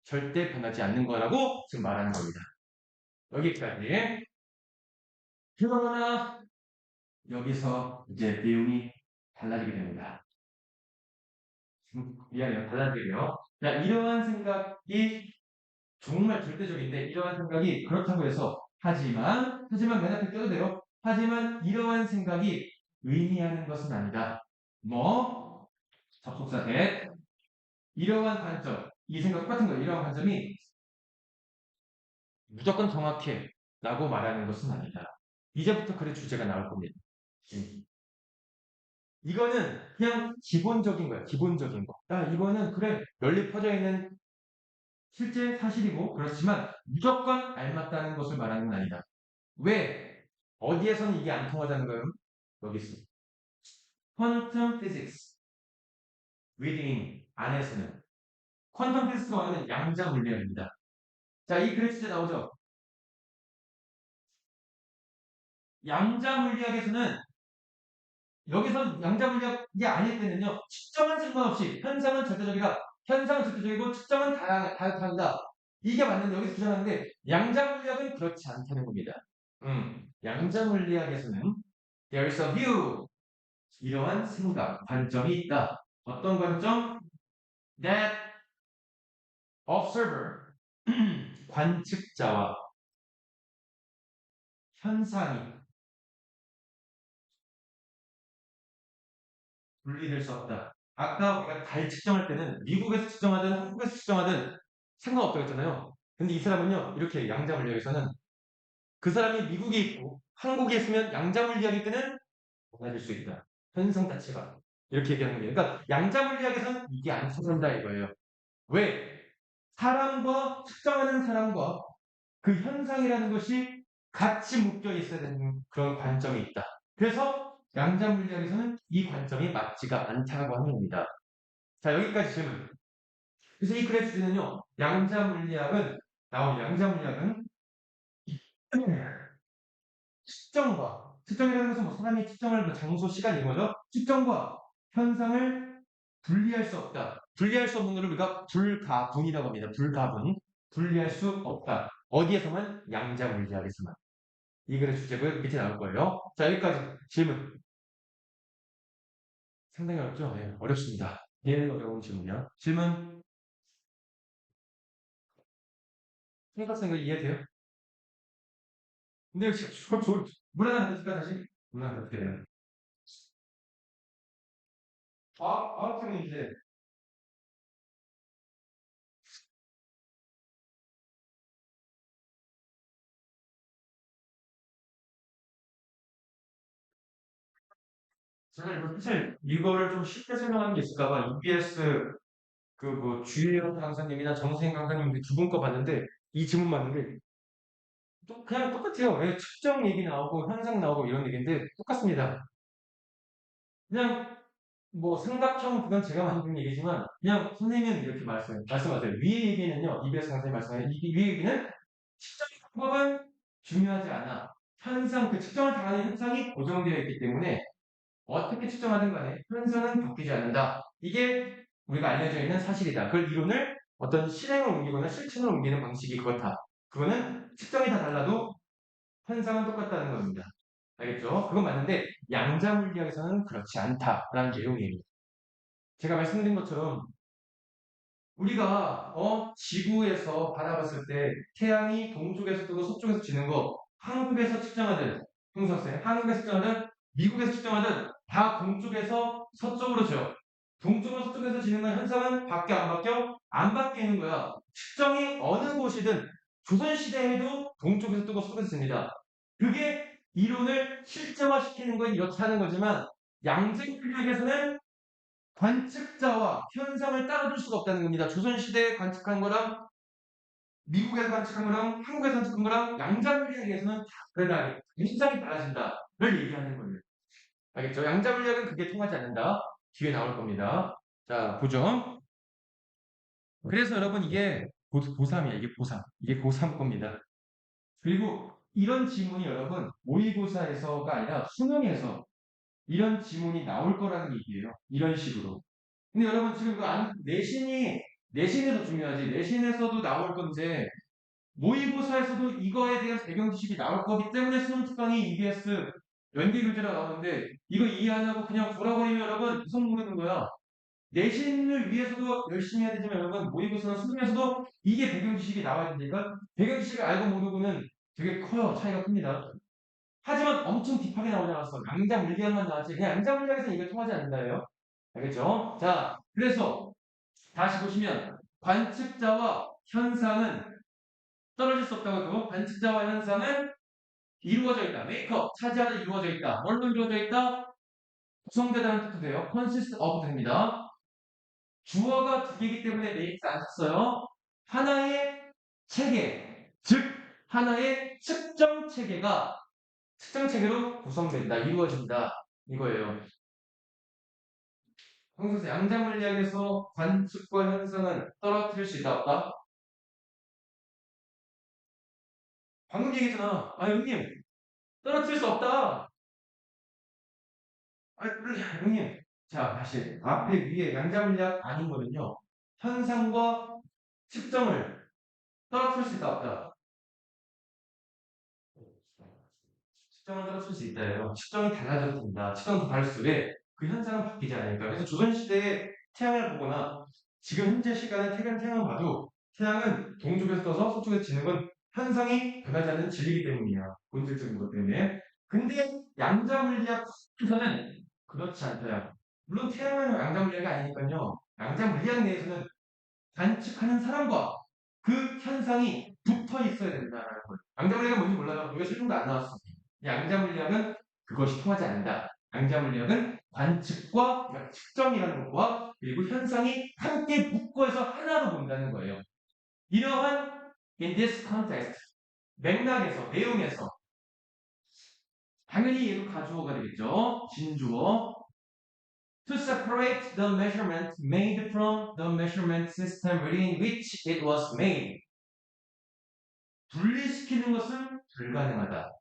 절대 변하지 않는 거라고 지금 말하는 겁니다. 여기까지. 그러나 여기서 이제 내용이 달라지게 됩니다. 미안해요. 달라지게요. 자, 이러한 생각이 정말 절대적인데 이러한 생각이 그렇다고 해서 맨 앞에 껴도 돼요. 하지만 이러한 생각이 의미하는 것은 아니다. 뭐 접속사 대 이러한 관점, 이 생각 똑같은 거예요. 이러한 관점이 무조건 정확해 라고 말하는 것은 아니다. 이제부터 글의 주제가 나올 겁니다. 이거는 그냥 기본적인 거야. 기본적인 거. 야, 이거는 그래 널리 퍼져 있는 실제 사실이고 그렇지만 무조건 알맞다는 것을 말하는 건 아니다. 왜? 어디에서는 이게 안 통하자는 거예요? 여기 있어. 퀀텀 피직스 within 안에서는 퀀텀 피직스가 말하는 양자 물리학입니다. 자, 이 글의 주제 나오죠? 양자 물리학에서는 여기서 양자 물리학이 아닐 때는요. 측정은 상관없이 현상은 절대적이고 측정은 다르다. 이게 맞는데 여기서 주장하는데 양자 물리학은 그렇지 않다는 겁니다. 양자 물리학에서는 there is a view 이러한 생각, 관점이 있다. 어떤 관점? That observer, 관측자와 현상이 분리될 수 없다. 아까 우리가 달 측정할 때는 미국에서 측정하든 한국에서 측정하든 상관없다고 했잖아요. 근데 이 사람은요, 이렇게 양자물리학에서는 그 사람이 미국에 있고 한국에 있으면 양자물리학일 때는 달라질 수 있다. 현상 자체가. 이렇게 얘기하는 거예요. 그러니까 양자물리학에서는 이게 안 통한다 이거예요. 왜? 사람과 측정하는 사람과 그 현상이라는 것이 같이 묶여 있어야 되는 그런 관점이 있다. 그래서 양자물리학에서는 이 관점이 맞지가 않다고 하는 겁니다. 자, 여기까지 질문. 그래서 이 글의 주제는요, 양자물리학은 측정이라는 것은 뭐 사람이 측정할 그 장소, 시간 이런 거죠. 측정과 현상을 분리할 수 없다. 분리할 수 없는 것을 우리가 불가분이라고 합니다. 불가분. 분리할 수 없다. 어디에서만? 양자물리학에서만. 이 글의 주제가 밑에 나올 거예요. 자, 여기까지 질문. 상당히 어렵죠? 네, 어렵습니다. 얘는 어려운 질문이야. 질문. 생각성이 이해돼요? 근데 물 하나 더 줄까, 다시? 물 하나 더 드려요. 과학팀인데, 제가 이거 사실 이거를 좀 쉽게 설명하는 게 있을까봐 EBS 그 뭐 주일영 강사님이나 정수행 강사님 두 분 거 봤는데 이 질문 맞는데 또 그냥 똑같아요. 왜 측정 얘기 나오고 현상 나오고 이런 얘기인데 똑같습니다. 그냥 뭐 삼각형 그건 제가 만든 얘기지만 그냥 선생님은 이렇게 말씀하세요. 위의 얘기는요. EBS 강사님 말씀하세요. 이 위의 얘기는 측정 방법은 중요하지 않아. 현상 그 측정을 당하는 현상이 고정되어 있기 때문에 어떻게 측정하든 간에 현상은 바뀌지 않는다. 이게 우리가 알려져 있는 사실이다. 그 이론을 어떤 실행을 옮기거나 실천을 옮기는 방식이 그렇다. 그거는 측정이 다 달라도 현상은 똑같다는 겁니다. 알겠죠? 그건 맞는데 양자물리학에서는 그렇지 않다라는 내용이에요. 제가 말씀드린 것처럼 우리가 지구에서 바라봤을 때 태양이 동쪽에서 뜨고 서쪽에서 지는 거 한국에서 측정하든 형사쌤 한국에서 측정하든 미국에서 측정하든 다 동쪽에서 서쪽으로 져. 동쪽으로 서쪽에서 지는 건 현상은 바뀌어 안 바뀌어? 안 바뀌는 거야. 측정이 어느 곳이든 조선시대에도 동쪽에서 뜨고 서쪽에서 집니다. 그게 이론을 실제화시키는 건 이렇게 하는 거지만 양적필학에서는 관측자와 현상을 따라줄 수가 없다는 겁니다. 조선시대에 관측한 거랑 미국에서 관측한 거랑 한국에서 관측한 거랑 양자물리학에서는 다르다. 현상이 달라진다를 얘기하는 거예요. 알겠죠? 양자물리학은 그게 통하지 않는다. 뒤에 나올 겁니다. 자, 보죠. 그래서 여러분 이게 고3이에요. 이게 고3. 이게 고3 겁니다. 그리고 이런 지문이 여러분 모의고사에서가 아니라 수능에서 이런 지문이 나올 거라는 얘기예요. 이런 식으로. 근데 여러분 지금 내신이 더 중요하지. 내신에서도 나올 건데 모의고사에서도 이거에 대한 배경 지식이 나올 거기 때문에 수능 특강이 EBS 연계 교재로 나오는데 이거 이해 안 하고 그냥 돌아버리면 여러분 무슨 모르는 거야. 내신을 위해서도 열심히 해야 되지만 여러분 모의고사나 수능에서도 이게 배경 지식이 나와야 되니까 배경 지식을 알고 모르고는 되게 커요. 차이가 큽니다. 하지만 엄청 딥하게 나오지 않았어. 양자 물리학만 나왔지. 그냥 양자 물리학에서 이거 통하지 않는다예요. 알겠죠? 자, 그래서 다시 보시면 관측자와 현상은 떨어질 수 없다고 했고 관측자와 현상은 이루어져 있다. 메이크업, 차지하다 이루어져 있다. 뭘로 이루어져 있다? 구성되다는 뜻도 돼요. consist of 됩니다. 주어가 두 개이기 때문에 메이크스 안 썼어요. 하나의 체계, 즉 하나의 측정 체계로 구성된다. 이루어진다. 이거예요. 평소에 양자물리학에서 관측과 현상은 떨어뜨릴 수 있다 없다? 방금 얘기했잖아. 아 형님 떨어뜨릴 수 없다. 아 형님. 자 다시 앞에 위에 양자물리학 아닌 거는요. 현상과 측정을 떨어뜨릴 수 있다 없다? 측정을 떨어뜨릴 수 있다예요. 측정이 달라져도 된다. 측정이 다를 수 왜? 그 현상은 바뀌지 않으니까. 그래서 조선시대의 태양을 보거나 지금 현재 시간에 태양을 봐도 태양은 동쪽에서 떠서 서쪽에서 지는 건 현상이 변하지 않는 진리이기 때문이에요. 본질적인 것 때문에. 근데 양자물리학에서는 그렇지 않다요. 물론 태양은 양자물리학이 아니니까요. 양자물리학 내에서는 관측하는 사람과 그 현상이 붙어 있어야 된다는 거예요. 양자물리학은 뭔지 몰라요. 우리가 설명도 안 나왔어. 양자물리학은 그것이 통하지 않는다. 양자물리학은 관측과 그러니까 측정이라는 것과 그리고 현상이 함께 묶어서 하나로 본다는 거예요. 이러한 in this context 맥락에서 내용에서 당연히 얘도 가주어가 되겠죠. 진주어 to separate the measurement made from the measurement system within which it was made. 분리시키는 것은 불가능하다.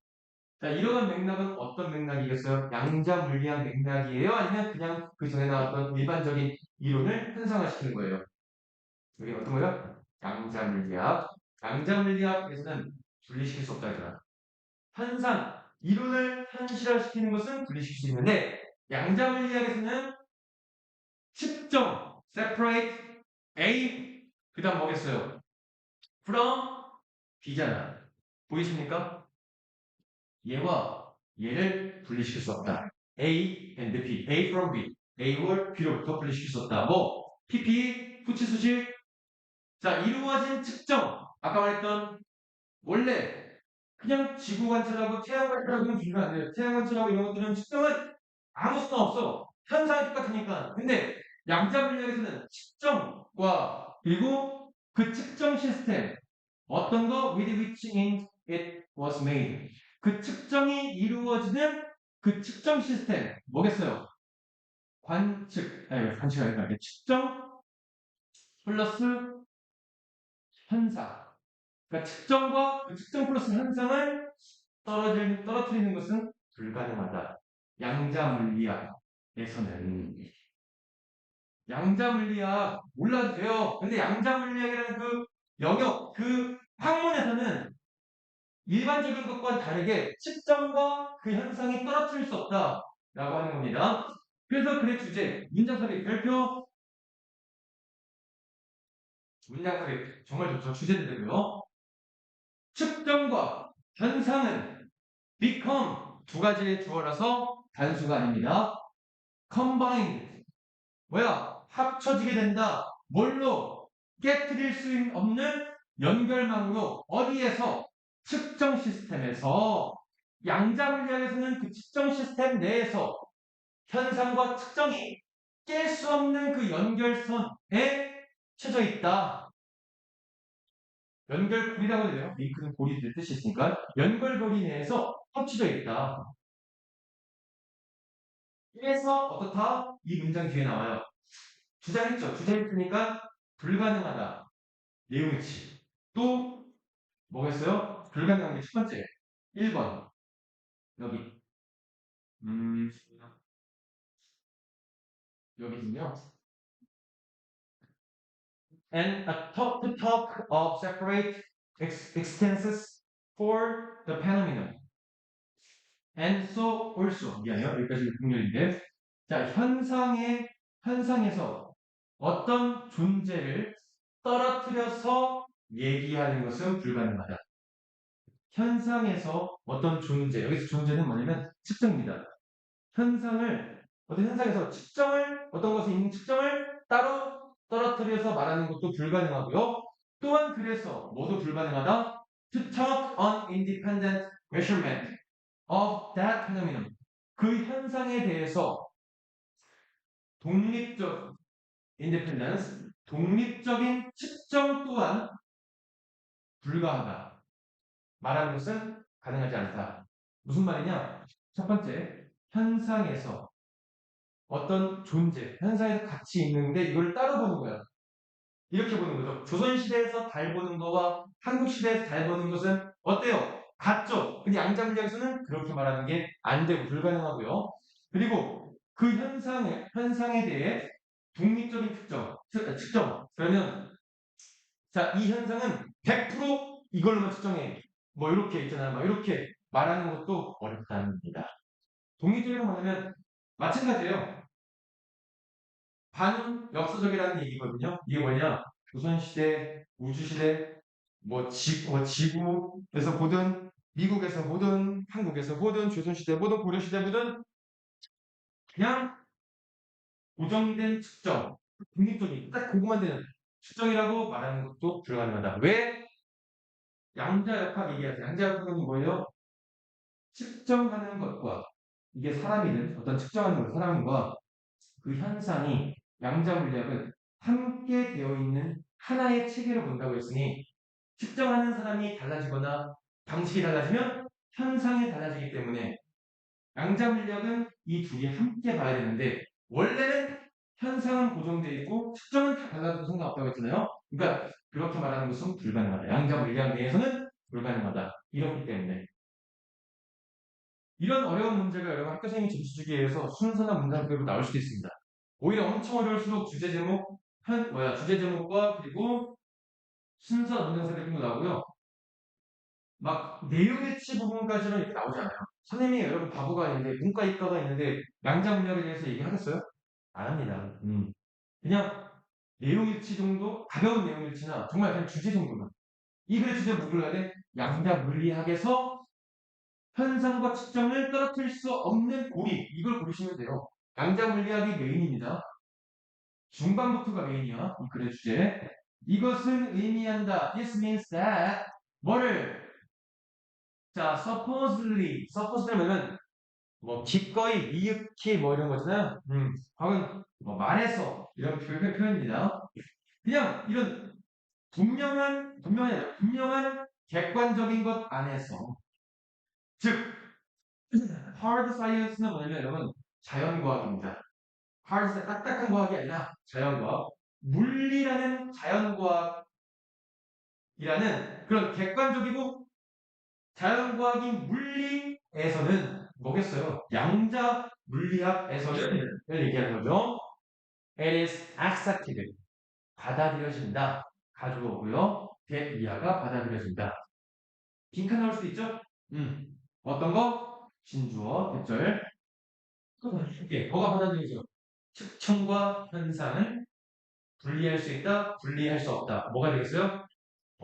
자, 이러한 맥락은 어떤 맥락이겠어요? 양자물리학 맥락이에요? 아니면 그냥 그 전에 나왔던 일반적인 이론을 현상화시키는 거예요? 이게 어떤 거예요? 양자물리학. 양자물리학에서는 분리시킬 수 없다 했잖아. 현상, 이론을 현실화시키는 것은 분리시킬 수 있는데 양자물리학에서는 측정, separate A, 그 다음 뭐겠어요? from B잖아. 보이십니까? 얘와 얘를 분리시킬 수 없다. A and B, A from B, A를 B로부터 분리시킬 수 없다. 뭐, PP, 후치수식. 자, 이루어진 측정. 아까 말했던 원래 그냥 지구 관찰하고 태양 관찰하고는 비교가 안 돼요. 태양 관찰하고 이런 것들은 측정은 아무 수가 없어. 현상이 똑같으니까. 근데 양자 분력에서는 측정과 그리고 그 측정 시스템 어떤 거 with which in it was made 그 측정이 이루어지는 그 측정 시스템 뭐겠어요? 관측이 아니라 측정 플러스 현상. 그러니까 측정과 그 측정 플러스 현상을 떨어뜨리는 것은 불가능하다. 양자물리학에서는 양자물리학 몰라도 돼요. 근데 양자물리학이라는 그 영역, 그 학문에서는 일반적인 것과는 다르게 측정과 그 현상이 떨어뜨릴 수 없다라고 하는 겁니다. 그래서 글의 주제, 문장삽입, 별표, 문장삽입 정말 좋죠. 주제들이고요. 측정과 현상은 become 두 가지의 주어라서 단수가 아닙니다. combined 뭐야? 합쳐지게 된다. 뭘로? 깨뜨릴 수 없는 연결망으로 어디에서? 측정 시스템에서 양자물리학에서는 그 측정 시스템 내에서 현상과 측정이 깰 수 없는 그 연결선에 쳐져 있다. 연결고리라고 해야 돼요. 링크는 고리들 뜻이 있으니까 연결고리 내에서 합쳐져 있다. 그래서 어떻다? 이 문장 뒤에 나와요. 주장했죠. 주장했으니까 불가능하다. 내용이치. 또 뭐겠어요? 불가능한 게 첫 번째. 1번. 여기. 음, 여기군요. And to talk of separate extenses for the phenomenon. And so also. 미안해요. 여기까지 국률인데. 자, 현상에서 어떤 존재를 떨어뜨려서 얘기하는 것은 불가능하다. 현상에서 어떤 존재, 여기서 존재는 뭐냐면 측정입니다. 어떤 현상에서 어떤 것이 있는 측정을 따로 떨어뜨려서 말하는 것도 불가능하고요. 또한 그래서 모두 불가능하다. To talk on independent measurement of that phenomenon. 그 현상에 대해서 independence, 독립적인 측정 또한 불가하다. 말하는 것은 가능하지 않다. 무슨 말이냐? 첫 번째, 현상에서 어떤 존재, 현상에서 같이 있는데 이걸 따로 보는 거야. 이렇게 보는 거죠. 조선시대에서 달 보는 거와 한국시대에서 달 보는 것은 어때요? 같죠? 근데 양자물리학에서는 그렇게 말하는 게 안 되고 불가능하고요. 그리고 그 현상에 대해 독립적인 측정. 그러면, 자, 이 현상은 100% 이걸로만 측정해. 뭐, 이렇게 있잖아요. 막 이렇게 말하는 것도 어렵다는 겁니다. 독립적이라고 말하면 마찬가지예요. 반역사적이라는 얘기거든요. 이게 뭐냐? 조선시대, 우주시대, 지구에서 보든, 미국에서 보든, 한국에서 보든, 조선시대 보든, 고려시대 보든, 그냥 고정된 측정, 독립적인, 딱 그것만 되는 측정이라고 말하는 것도 불가능하다. 왜? 양자역학 얘기하세요. 양자역학은 뭐예요? 측정하는 것과, 이게 사람이든 어떤 측정하는 것, 사람과 그 현상이 양자 물리학은 함께 되어 있는 하나의 체계로 본다고 했으니 측정하는 사람이 달라지거나 방식이 달라지면 현상이 달라지기 때문에 양자 물리학은 이 둘이 함께 봐야 되는데 원래는 현상은 고정되어 있고 측정은 다 달라져도 상관없다고 했잖아요. 그러니까 그렇게 말하는 것은 불가능하다. 양자 물리학 내에서는 불가능하다. 이렇기 때문에 이런 어려운 문제가 여러분 학교생이 점수 주기에 의해서 순서나 문장표로 나올 수도 있습니다. 오히려 엄청 어려울수록 주제 제목, 주제 제목과 그리고 순서 문장표 같은 거 나오고요. 막 내용일치 부분까지는 이렇게 나오지 않아요. 선생님이 여러분 바보가 있는데 문과 이과가 있는데 양자 물리학에 대해서 얘기하겠어요? 안 합니다. 그냥 내용일치 정도, 가벼운 내용일치나 정말 그냥 주제 정도만. 이 글의 주제 뭐 불러야 돼? 양자 물리학에서 현상과 측정을 떨어뜨릴 수 없는 고리. 이걸 고르시면 돼요. 양자 물리학이 메인입니다. 중반부터가 메인이야. 이 글의 주제. 이것은 의미한다. This means that. 뭐를? 자, supposedly면은 기꺼이, 이윽히 이런 거잖아요. 혹은 말해서 이런 표현입니다. 그냥 이런 분명한 객관적인 것 안에서 즉 hard science는 뭐냐면 여러분 자연과학입니다. hard 딱딱한 과학이 아니라 자연과학. 물리라는 자연과학이라는 그런 객관적이고 자연과학인 물리에서는 뭐겠어요? 양자 물리학에서는 얘기하는 거죠. It is accepted. 받아들여진다. 가져오고요. 대이하가 받아들여진다. 빈칸 나올 수도 있죠? 어떤 거? 진주어, 대절. 이게 뭐가 받아들여져? 측정과 현상은 분리할 수 있다, 분리할 수 없다. 뭐가 되겠어요?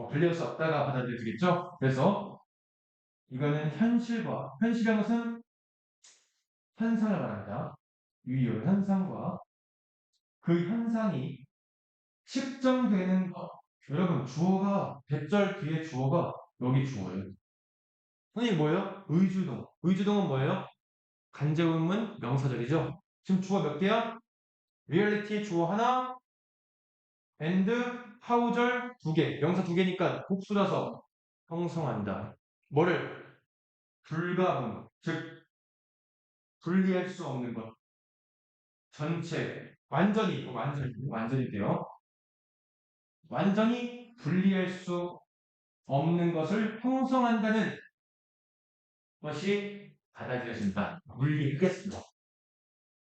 분리할 수 없다가 받아들여지겠죠? 그래서 이거는 현실이라는 것은 현상을 말합니다. 유효 현상과 그 현상이 측정되는 것. 여러분, 주어가, 대절 뒤에 주어가 여기 주어예요. 선생님 뭐예요? 의주동. 의주동은 뭐예요? 간접음은 명사절이죠. 지금 주어 몇 개야? reality 주어 하나, and how절 두 개. 명사 두 개니까 복수라서 형성한다. 뭐를? 불가분. 즉, 분리할 수 없는 것. 전체. 완전히 돼요. 완전히 분리할 수 없는 것을 형성한다는 것이 받아들여진다. 물리하겠습니다.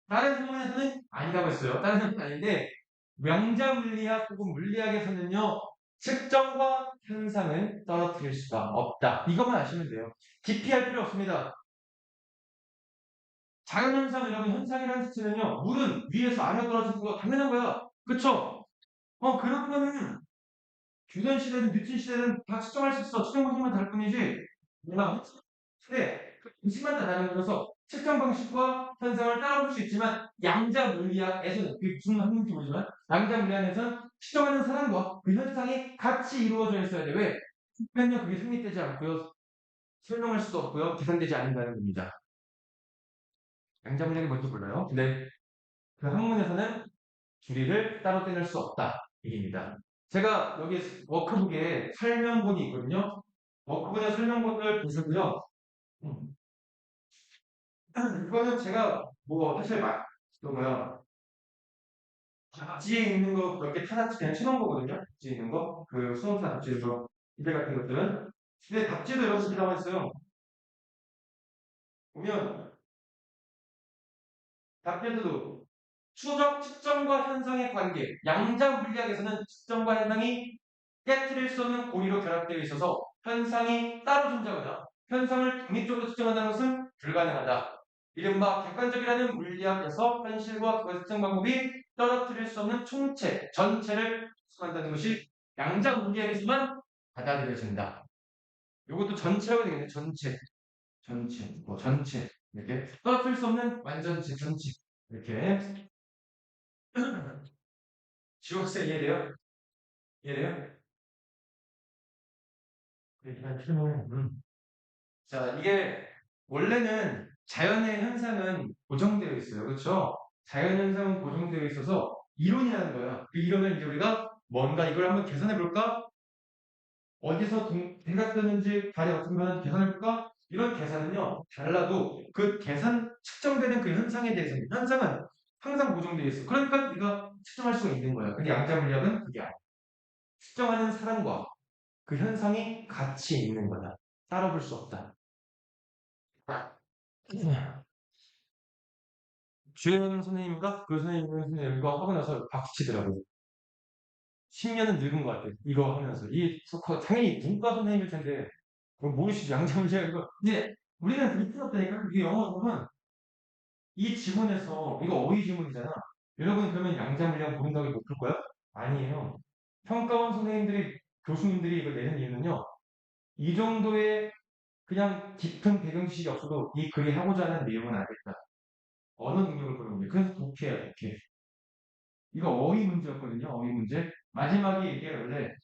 다른 학문에서는 아니라고 했어요. 다른 학문은 아닌데 명자 물리학 혹은 물리학에서는요. 측정과 현상은 떨어뜨릴 수가 없다. 이것만 아시면 돼요. 깊이 할 필요 없습니다. 자연현상 여러분 현상이라는 수치는요. 물은 위에서 아래로 떨어지는 거 당연한 거야. 그쵸? 그런 거는 규전 시대든 뉴턴 시대든 다 측정할 수 있어. 측정 방식만 다를 뿐이지. 몰라. 근데 그 방식만 다르는 거라서 측정 방식과 현상을 따라볼 수 있지만 양자 물리학에서는 그게 무슨 학문인지 모르지만 양자 물리학에서는 측정하는 사람과 그 현상이 같이 이루어져 있어야 돼. 왜? 그러면 그게 성립되지 않고요. 설명할 수도 없고요. 계산되지 않는다는 겁니다. 양자 물리학이 뭔지 몰라요. 근데 그 학문에서는 줄이를 따로 떼낼 수 없다. 얘기입니다. 제가 여기 워크북에 설명본이 있거든요. 워크북의 설명본을 보시고요. 음. 이거는 제가 사실 그 잡지에 있는 거 몇 개 타닥치 그냥 쳐놓은 거거든요. 잡지에 있는 거. 그 수험사 잡지에서 이들 같은 것들은. 근데 잡지도 이렇게 나와 있어요. 보면 답변도 추적, 측정과 현상의 관계. 양자 물리학에서는 측정과 현상이 깨트릴 수 없는 고리로 결합되어 있어서 현상이 따로 존재하거나 현상을 독립적으로 측정한다는 것은 불가능하다. 이른바 객관적이라는 물리학에서 현실과 그의 측정 방법이 떨어뜨릴 수 없는 총체, 전체를 수반한다는 것이 양자문제에서만 받아들여진다. 이것도 전체라고 되겠네. 전체, 전체, 뭐 전체 이렇게 떨어뜨릴 수 없는 완전체, 전체 이렇게 지옥세 이해돼요? 이해돼요? 자, 이게 원래는 자연의 현상은 고정되어 있어요. 그렇죠? 자연 현상은 고정되어 있어서 이론이라는 거야. 그 이론을 이제 우리가 뭔가 이걸 한번 계산해 볼까? 어디서 대가 뜨는지 달이 어떻게 가는지 계산해 볼까? 이런 계산은요, 달라도 그 계산 측정되는 그 현상에 대해서 현상은 항상 고정되어 있어. 그러니까 우리가 측정할 수가 있는 거야. 근데 양자 물리학은 그게 아니야. 측정하는 사람과 그 현상이 같이 있는 거다. 따로 볼 수 없다. 주연 선생님과 그 선생님 이거 하고 나서 박수치더라고요. 10년은 늙은 것 같아요. 이거 하면서. 당연히 문과 선생님일 텐데, 그거 모르시죠? 양자문제 이거. 근데 우리는 그게 필요 없다니까? 이게 영어 보면 이 지문에서, 이거 어휘 지문이잖아. 여러분 그러면 양자물량 모른다고 못풀 거야? 아니에요. 평가원 선생님들이, 교수님들이 이걸 내는 이유는요, 이 정도의 그냥 깊은 배경 지식이 없어도 이 글이 하고자 하는 내용은 알겠다. 언어 능력을 보는 거예요. 그래서 독해야 독해. 이거 어휘 문제였거든요. 어휘 문제. 마지막에 이게 원래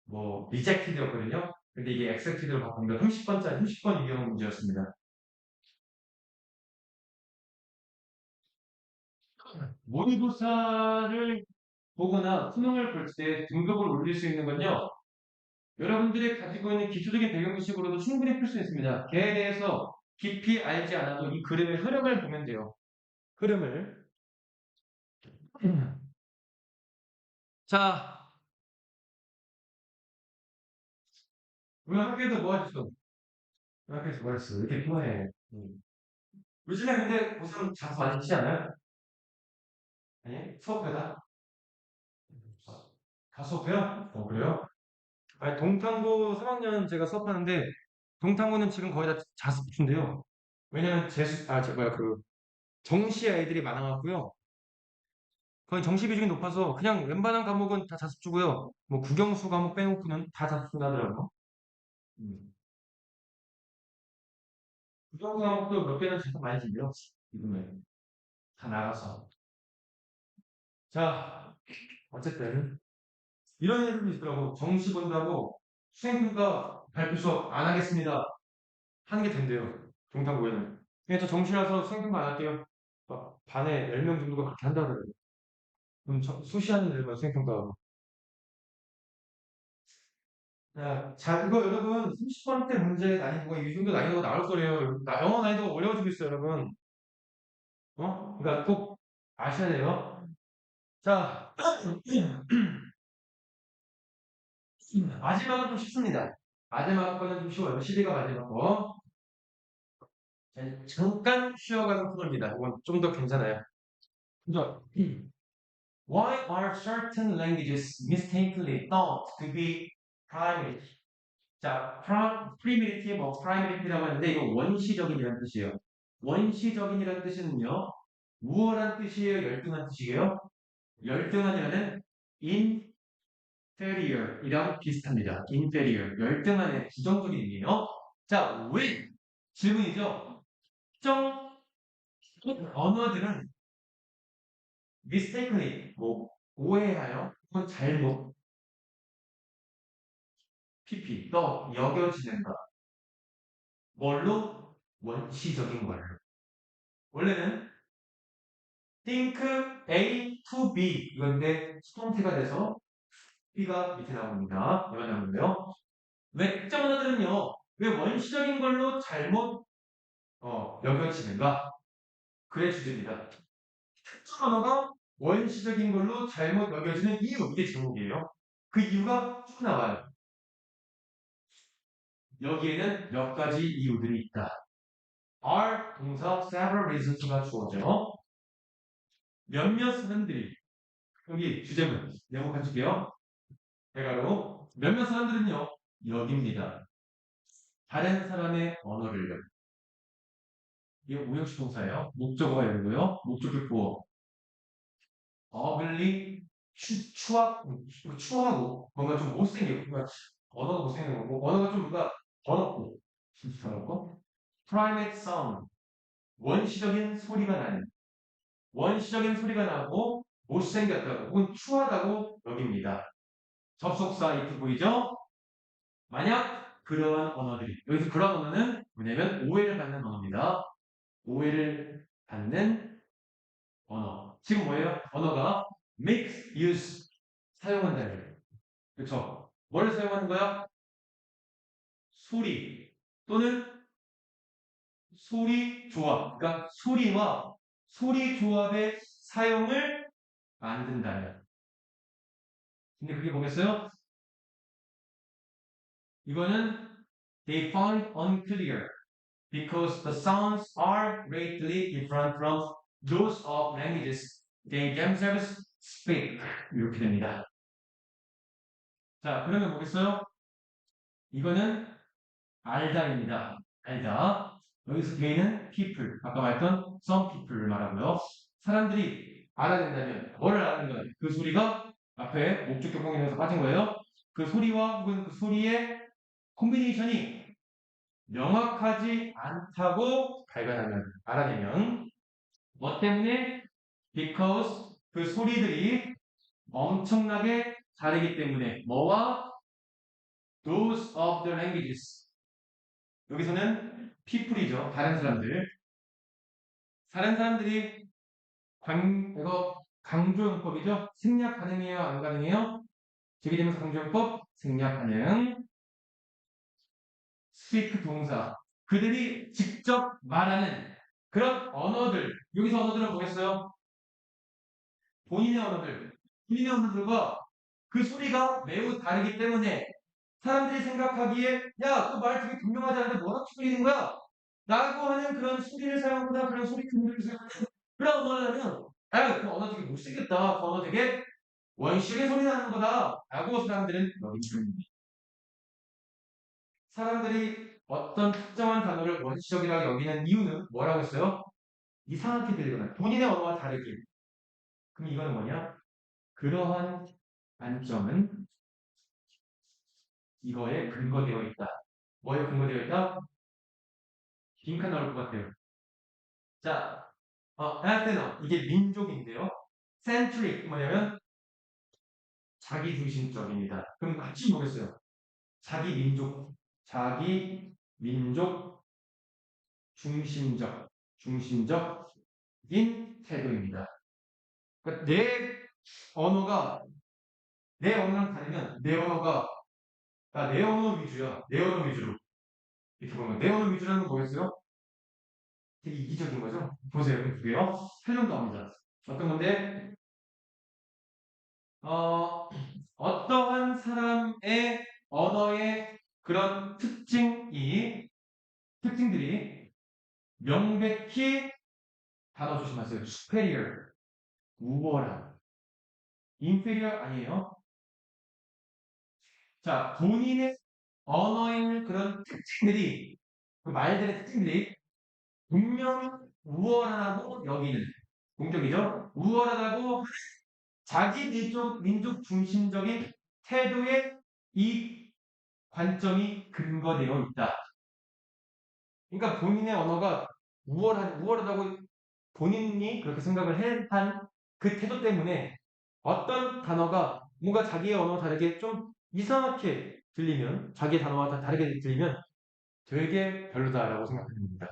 뭐 리젝티드였거든요. 근데 이게 액셉티드로 바꾼다. 30번짜리 30번 유형 문제였습니다. 모의고사를 보거나 수능을 볼 때 등급을 올릴 수 있는 건요. 여러분들이 가지고 있는 기초적인 배경 지식으로도 충분히 풀 수 있습니다. 걔에 대해서 깊이 알지 않아도 이 그림의 흐름을 보면 돼요. 흐름을. 자, 우리 학교에서 뭐 하셨어? 우리 학교에서 뭐 했어? 이렇게 피곤해. 요즘에 근데 무슨 자수 많이 치지 않아요? 아니, 수업하다. 다 수업해요? 그래요? 아니, 동탄고 3학년 제가 수업하는데, 동탄고는 지금 거의 다 자습인데요. 왜냐면 정시 아이들이 많아갖고요. 거의 정시 비중이 높아서 그냥 웬만한 과목은 다 자습 주고요. 뭐 국영수 과목 빼놓고는 다 자습 준다더라고요. 음. 국영수 과목도 몇 개는 자습 많이 준대요. 이번에 다 나가서. 자, 어쨌든 이런 애들도 있더라고. 정시 본다고 수행평가 발표 수업 안 하겠습니다. 하는 게 된대요. 동탄고에는. 그냥 저 정시라서 수행평가 안 할게요. 막 반에 10명 정도가 그렇게 한다더라고요. 그럼 수시하는 애들만 수행평가하고. 자, 이거 여러분 30번대 문제 난이도가 이 정도 난이도가 나올 거래요. 영어 난이도가 어려워지고 있어요, 여러분. 그러니까 꼭 아셔야 돼요. 자, 마지막은 좀 쉽습니다. 마지막 거는 좀 쉬워요. 12가 마지막 거. 자, 잠깐 쉬어가는 코너입니다. 이건 좀 더 괜찮아요. 그죠? Why are certain languages mistakenly thought to be primitive? 자, primitive, 뭐 primitive라고 하는데 이거 원시적인이라는 뜻이에요. 원시적인이라는 뜻은요. 우월한 뜻이에요? 열등한 뜻이에요? 열등한이라는 inferior이랑 비슷합니다. inferior, 열등한의 부정적인 의미예요. 자, 왜? 질문이죠. 특정 언어들은 mistakenly, 뭐 오해하여, 혹은 잘못, 또 여겨지는가. 뭘로? 원시적인 걸로. 원래는 think A to B 이건데 수동태가 돼서 B가 밑에 나옵니다. 여기 나오는데요. 왜 특정 언어들은요? 왜 원시적인 걸로 잘못 여겨지는가? 그의 주제입니다. 특정 언어가 원시적인 걸로 잘못 여겨지는 이유 이게 제목이에요. 그 이유가 쭉 나와요. 여기에는 몇 가지 이유들이 있다. are 동사 several reasons가 주어져요. 몇몇 사람들이 여기 주제문 네모칸 줄게요. 대가로 몇몇 사람들은요 여깁니다. 다른 사람의 언어를 이게 우역시 동사예요. 목적어가 열고요. 목적격 보어. ugly, 추하고, 뭔가 좀 못생기고, 뭔가 언어가 못생긴 거고, 언어가 좀 뭔가 더럽고, 더럽고, private sound, 원시적인 소리가 나는, 원시적인 소리가 나고, 못생겼다고, 혹은 추하다고 여깁니다. 접속사 if 보이죠? 만약 그러한 언어들이, 여기서 그러한 언어는 뭐냐면 오해를 받는 언어입니다. 오해를 받는 언어. 지금 뭐예요? 언어가 makes use 사용한다는. 그렇죠? 뭘 사용하는 거야? 소리 또는 소리 조합. 그러니까 소리와 소리 조합의 사용을 만든다면. 근데 그게 뭐겠어요? 이거는 they found unclear because the sounds are greatly different from those of languages they themselves speak. 이렇게 됩니다. 자, 그러면 뭐겠어요? 이거는 알다입니다. 알다. 여기서 they는 people. 아까 말했던 some people를 말하고요. 사람들이 알아낸다면 뭐를 알아낸 거예요? 그 소리가 앞에 목적격 공인에서 빠진 거예요. 그 소리와 혹은 그 소리의 콤비네이션이 명확하지 않다고 발견하면, 알아내면 뭐 때문에? Because 그 소리들이 엄청나게 다르기 때문에 뭐와? Those of the languages 여기서는 people이죠. 다른 사람들. 다른 사람들이 이거 강조용법이죠. 생략 가능해요? 안 가능해요? 제기되면서 강조용법 생략 가능. 스피크 동사. 그들이 직접 말하는 그런 언어들. 여기서 언어들은 뭐겠어요? 본인의 언어들. 본인의 언어들과 그 소리가 매우 다르기 때문에 사람들이 생각하기에 야, 그 말 되게 분명하지 않은데 뭐라고 소리는 거야? 라고 하는 그런 소리를 사용하거나 그런 소리 균들을 사용하는 그런 언어를 하면 그 언어 되게 못생겼다. 그 언어 되게 원식의 소리 나는 거다. 라고 사람들은 여기는 사람들이 어떤 특정한 단어를 원시적이라고 여기는 이유는 뭐라고 했어요? 이상하게 들리거나 본인의 언어와 다르게. 그럼 이거는 뭐냐? 그러한 관점은 이거에 근거되어 있다. 뭐에 근거되어 있다? 빈칸 나올 것 같아요. 자, 에테너 이게 민족인데요. centric 뭐냐면 자기 중심적입니다. 그럼 같이 보겠어요. 자기 민족 중심적인 태도입니다. 그러니까 언어가 내 언어랑 다르면 내 언어 위주야. 내 언어 위주로 이렇게 보면 내 언어 위주라는 건 뭐겠어요? 되게 이기적인 거죠. 보세요, 여기 두 개요. 설명도 합니다. 어떤 건데 어떠한 사람의 언어의 그런 특징들이 명백히 단어 조심하세요. superior, 우월한. inferior 아니에요. 자, 본인의 언어의 그런 특징들이, 그 말들의 특징들이 분명히 우월하다고 여기는 공격이죠. 우월하다고 자기 민족 중심적인 태도에 이 관점이 근거되어 있다. 그러니까 본인의 언어가 우월하다고 본인이 그렇게 생각을 한 그 태도 때문에 어떤 단어가 뭔가 자기의 언어와 다르게 좀 이상하게 들리면, 자기의 단어와 다르게 들리면 되게 별로다라고 생각하는 겁니다.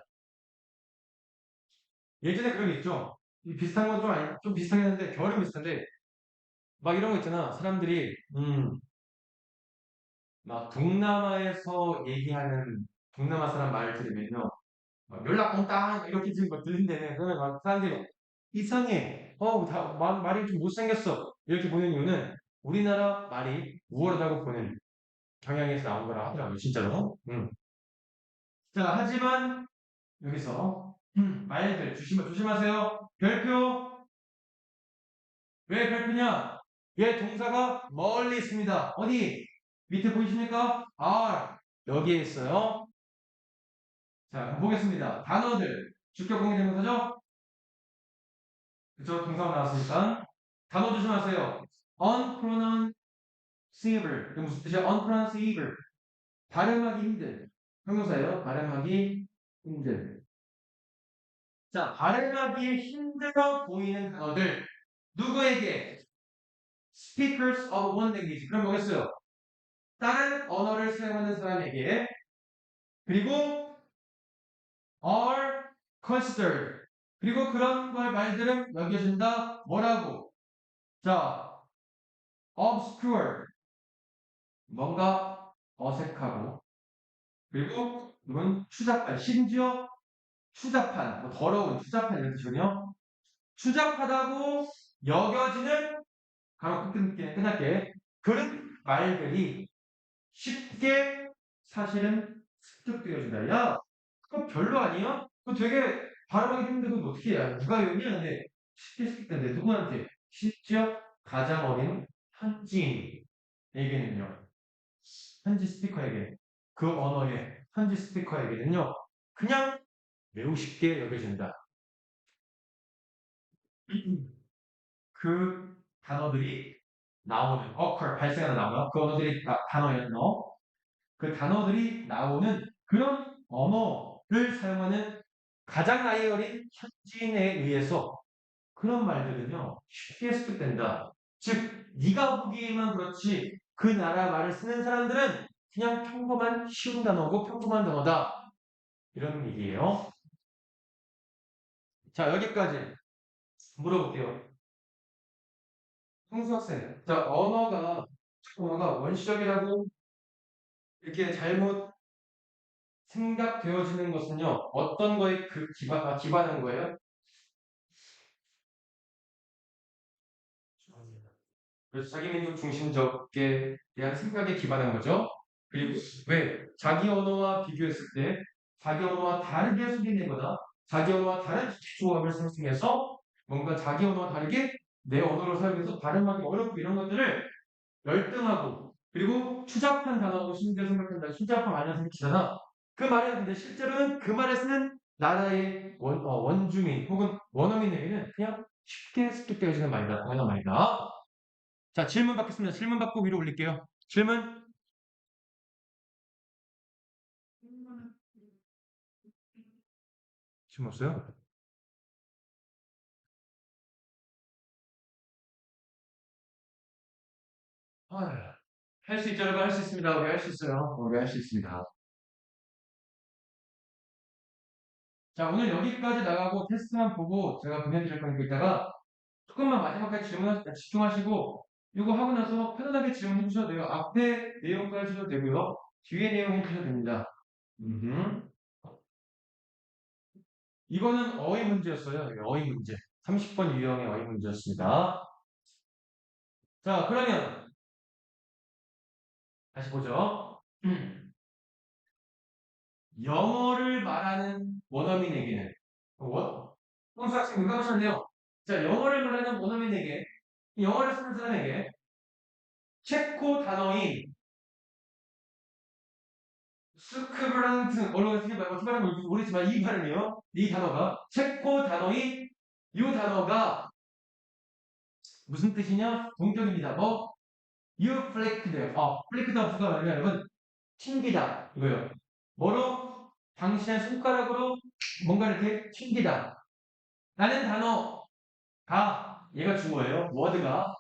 예전에 그런 게 있죠. 비슷한 건 좀 아니, 좀 비슷하긴 한데, 결은 비슷한데, 막 이런 거 있잖아. 사람들이, 막 동남아에서 얘기하는 동남아 사람 말 들으면요. 막 연락 엉땅 이렇게 지금 막 들린다네. 그러면 막 사람들이 이상해. 말이 좀 못생겼어. 이렇게 보는 이유는 우리나라 말이 우월하다고 보는 경향에서 나온 거라 하더라고요. 진짜로. 자, 하지만 여기서 말들 조심하세요. 별표. 왜 별표냐? 얘 동사가 멀리 있습니다. 어디? 밑에 보이십니까? R. 여기에 있어요. 자, 보겠습니다. 단어들. 주격 공개되면서죠? 그쵸? 동사가 나왔으니까. 단어 조심하세요. unpronounceable. 이게 무슨 뜻이야? unpronounceable. 발음하기 힘든. 형용사예요. 발음하기 힘든. 자, 발음하기에 힘들어 보이는 단어들. 누구에게? Speakers of one language. 그럼 뭐겠어요? 다른 언어를 사용하는 사람에게. 그리고 are considered. 그리고 그런 걸 말들은 여겨진다. 뭐라고? 자, obscure. 뭔가 어색하고. 그리고 이건 추잡한. 심지어 추잡한. 뭐 더러운 추잡한 이런 뜻이거든요. 추잡하다고 여겨지는 가로 끝날게. 그런 말들이 쉽게 사실은 습득되어진다. 야, 그거 별로 아니야? 그거 되게 발음하기 힘든데 그거 어떻게 해? 누가 외우냐? 근데 쉽게 습득된대. 누구한테? 심지어 가장 어린 현지인에게는요. 현지 스피커에게. 그 언어의 현지 스피커에게는요. 그냥 매우 쉽게 여겨진다. 그 단어들이 나오는, 발생하는 단어, 그 언어들이 단어예요, 단어. 그 단어들이 나오는 그런 언어를 사용하는 가장 나이 어린 현지인에 의해서 그런 말들은요 쉽게 습득된다. 즉 네가 보기에만 그렇지 그 나라 말을 쓰는 사람들은 그냥 평범한 쉬운 단어고 평범한 단어다. 이런 얘기예요. 자 여기까지 물어볼게요. 홍수 학생. 자 언어가 원시적이라고 이렇게 잘못 생각되어지는 것은요, 어떤 거에 기반한 거예요? 그래서 자기 민족 중심적에 대한 생각에 기반한 거죠. 그리고 왜? 자기 언어와 비교했을 때 자기 언어와 다르게 소리내거나 자기 언어와 다른 조합을 생성해서 뭔가 자기 언어와 다르게 내 언어를 사용해서 발음하기 어렵고 이런 것들을 열등하고 그리고 추잡한 단어로 심지어 생각한다. 추잡한 말을 생각하잖아. 그 말은 근데 실제로는 그 말을 쓰는 나라의 원주민 혹은 원어민에게는 그냥 쉽게 습득되어지는 말이다. 당연한 말이다. 자, 질문 받겠습니다. 질문 받고 위로 올릴게요. 질문. 질문 없어요? 할 수 있죠, 여러분. 할 수 있습니다. 우리 할 수 있어요. 우리 할 수 있습니다. 자, 오늘 여기까지 나가고 테스트만 보고 제가 보내드릴 거니까 이따가 조금만 마지막까지 집중하시고 이거 하고 나서 편안하게 질문해 주셔도 돼요. 앞에 내용까지 하셔도 되고요. 뒤에 내용 해주셔도 됩니다. 음흠. 이거는 어휘 문제였어요. 이게 어휘 문제. 30번 유형의 어휘 문제였습니다. 자, 그러면 다시 보죠. 영어를 말하는 원어민에게는 홍수 학생 공감하셨네요. 자, 영어를 말하는 원어민에게 영어를 쓰는 사람에게 체코 단어인 스크브란트 어떻게 말하는지 모르겠지만 이 발음이요. 이 단어가 체코 단어인 이 단어가 무슨 뜻이냐? 동격입니다. 뭐? You flicked. flicked가 누가 말하면 여러분 튕기다 이거요. 뭐로? 당신의 손가락으로 뭔가 이렇게 튕기다. 라는 단어가 얘가 주어예요. word가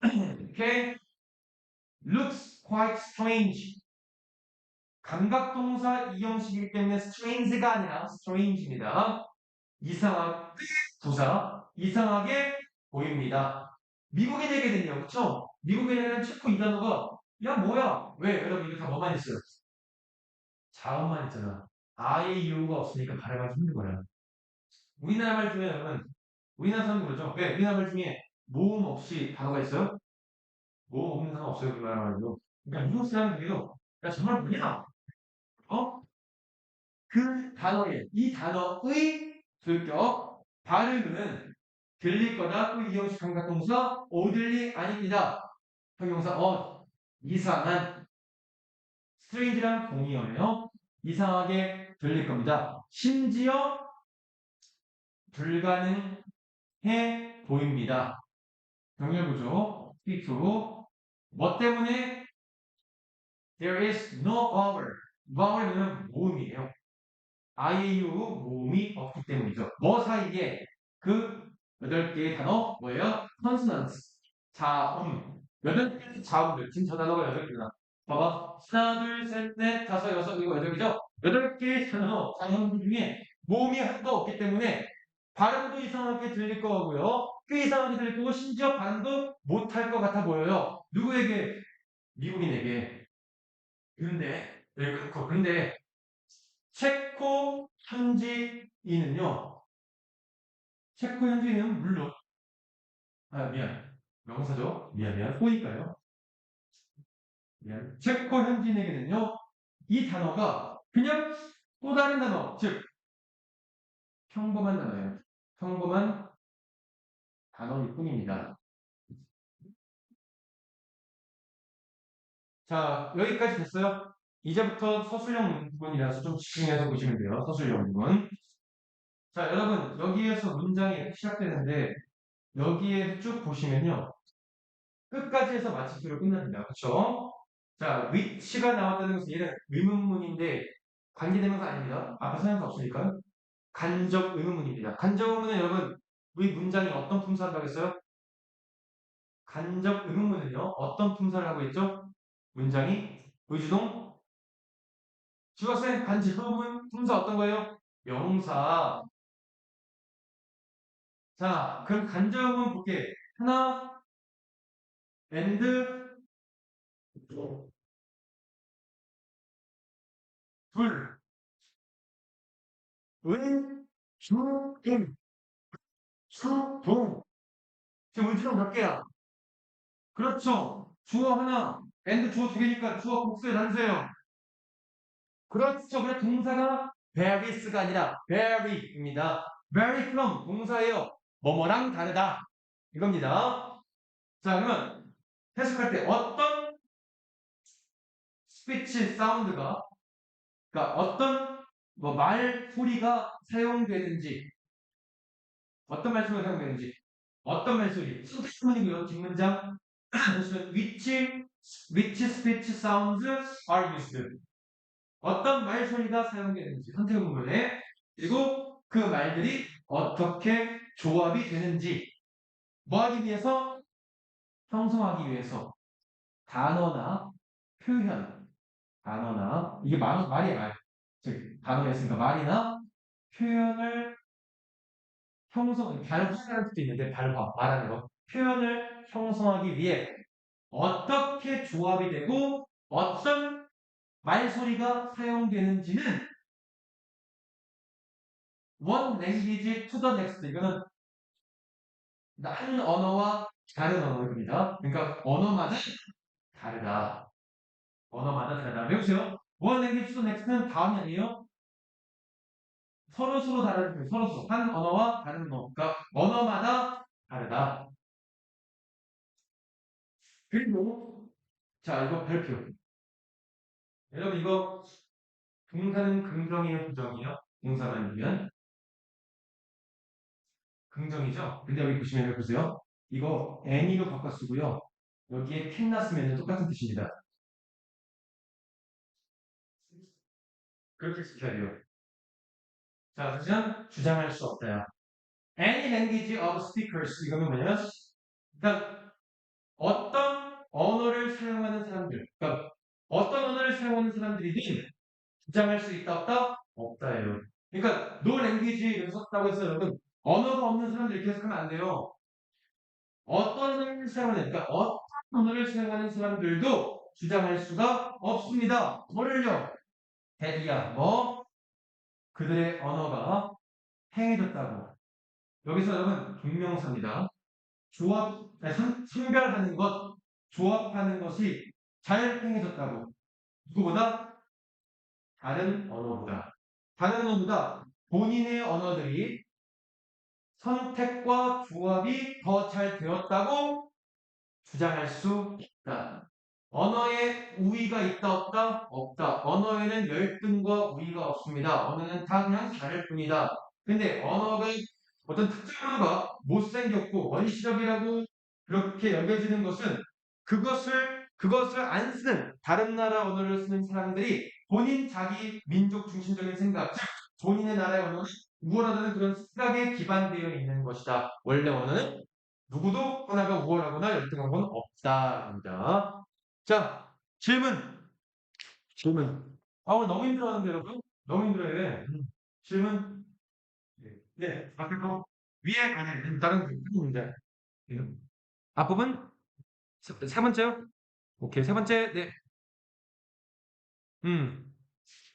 이렇게 looks quite strange. 감각동사 이형식이기 때문에 strange가 아니라 strange입니다. 이상한 부사 이상하게 보입니다. 미국인에게는요, 그쵸? 미국인에게는 체코 이 단어가 야 뭐야? 왜? 여러분 이거 다 뭐만 있어요? 자음만 있잖아. 아예 이유가 없으니까 발음하기 힘든 거야. 우리나라 말 중에 여러분 우리나라 사람도 그러죠? 왜? 우리나라 말 중에 모음 없이 단어가 있어요? 모음 없는 단어 없어요. 우리나라 말도. 그러니까 미국 사람들이요. 야 정말 뭐냐? 어? 그 단어의 이 단어의 불격 발음은 들릴 거다 또 이형식 감각동사 오들리 아닙니다. 형용사 이상한 strange랑 동의어예요. 이상하게 들릴 겁니다. 심지어 불가능해 보입니다. 병렬구조. P2. 뭐 때문에 there is no vowel. vowel은 모음이에요. IU 모음이 없기 때문이죠. 뭐 사이에 그 8개의 단어 뭐예요? consonants. 자음. 8개의 자음들. 지금 저 단어가 8개다. 봐봐. 하나, 둘, 셋, 넷, 다섯, 여섯, 일곱, 8개죠? 8개의 단어, 자음들 중에 모음이 하나도 없기 때문에 발음도 이상하게 들릴 거고요. 꽤 이상하게 들릴 거고 심지어 발음도 못할 것 같아 보여요. 누구에게? 미국인에게. 그런데 체코 현지인은요. 체코 현지인은 물론 미안. 명사죠. 미안. 호니까요. 미안. 체코 현지인에게는요. 이 단어가 그냥 또 다른 단어, 즉 평범한 단어예요. 평범한 단어일 뿐입니다. 자, 여기까지 됐어요. 이제부터 서술형 문구이라서 좀 집중해서 보시면 돼요. 서술형 문구. 자, 여러분 여기에서 문장이 시작되는데 여기에 쭉 보시면요. 끝까지 해서 마칠 필요 끝납니다. 그렇죠? 자, which가 나왔다는 것은 얘는 의문문인데 관계대명사 아닙니다. 앞에 사용사 없으니까. 간접 의문문입니다. 간접 의문은 여러분 이 문장이 어떤 품사를 하겠어요? 간접 의문문은요. 어떤 품사를 하고 있죠? 문장이 의주동 주어생 간접 의문문 품사 어떤 거예요? 명사. 자, 그럼 간접 의문문 볼게. 하나, and, 둘, 은, 주, 임, 수, 동. 지금 의주동 몇 개야? 그렇죠. 주어 하나, and 주어 두 개니까 주어 복수의 단수예요. 그렇죠. 그래 동사가 various가 아니라 vary입니다. vary from 동사예요. 뭐뭐랑 다르다. 이겁니다. 자, 그러면 해석할 때 어떤 스피치 사운드가, 그러니까 어떤 뭐 말소리가 사용되는지, 어떤 말소리가 사용되는지, 어떤 말소리, 선택문이고요. 뒷문장 which speech sounds are used. 어떤 말소리가 사용되는지 선택문에 그리고 그 말들이 어떻게 조합이 되는지 뭐 하기 위해서 형성하기 위해서 단어나 표현 단어나 이게 말이야 말. 즉 단어였으니까 말이나 표현을 발화하는 수도 있는데 발화 말하는 거 표현을 형성하기 위해 어떻게 조합이 되고 어떤 말소리가 사용되는지는 one language to the next. 이거는 한 언어와 다른 언어입니다. 그러니까 언어마다 다르다. 언어마다 다르다. 배우세요. one language to the next는 다음이 아니에요. 서로 다른 서로 한 언어와 다른 언어. 그러니까 언어마다 다르다. 그리고 자 이거 별표. 여러분 이거 동사는 긍정이에요, 부정이에요? 동사만 있면 긍정이죠. 근데 여기 보시면 보세요. 이거 any로 바꿔 쓰고요. 여기에 캔 났으면 똑같은 뜻입니다. 그렇게 쓰셔야 돼요. 자, 그러면 주장할 수 없다요. Any language of speakers 이거는 뭐냐면 그러니까 어떤 언어를 사용하는 사람들 그러니까 어떤 언어를 사용하는 사람들이든 주장할 수 있다 없다? 없다예요. 그러니까 no language 이렇게 썼다고 해서 여러분 언어가 없는 사람들 이렇게 해석하면 안 돼요. 어떤 언어를 사용하는 그러니까 어떤 언어를 사용하는 사람들도 주장할 수가 없습니다. 뭐를요? 대리야 뭐 그들의 언어가 행해졌다고. 여기서 여러분 동명사입니다. 선별하는 것, 조합하는 것이 잘 행해졌다고. 누구보다? 다른 언어보다. 다른 언어보다 본인의 언어들이 선택과 조합이 더 잘 되었다고 주장할 수 있다. 언어에 우위가 있다 없다? 없다. 언어에는 열등과 우위가 없습니다. 언어는 다 그냥 다를 뿐이다. 근데 언어가 어떤 특정 언어가 못생겼고 원시적이라고 그렇게 여겨지는 것은 그것을 안 쓰는 다른 나라 언어를 쓰는 사람들이 본인 자기 민족 중심적인 생각, 즉 본인의 나라의 언어를 우월하다는 그런 생각에 기반되어 있는 것이다. 원래 언어는 누구도 하나가 우월하거나 열등한 건 없다입니다. 자, 질문. 아, 오늘 너무 힘들어하는데 여러분? 너무 힘들어해. 질문. 네, 앞에 거 위에 아니 다른 문제. 앞부분 세 번째요? 오케이, 세 번째. 네. 음.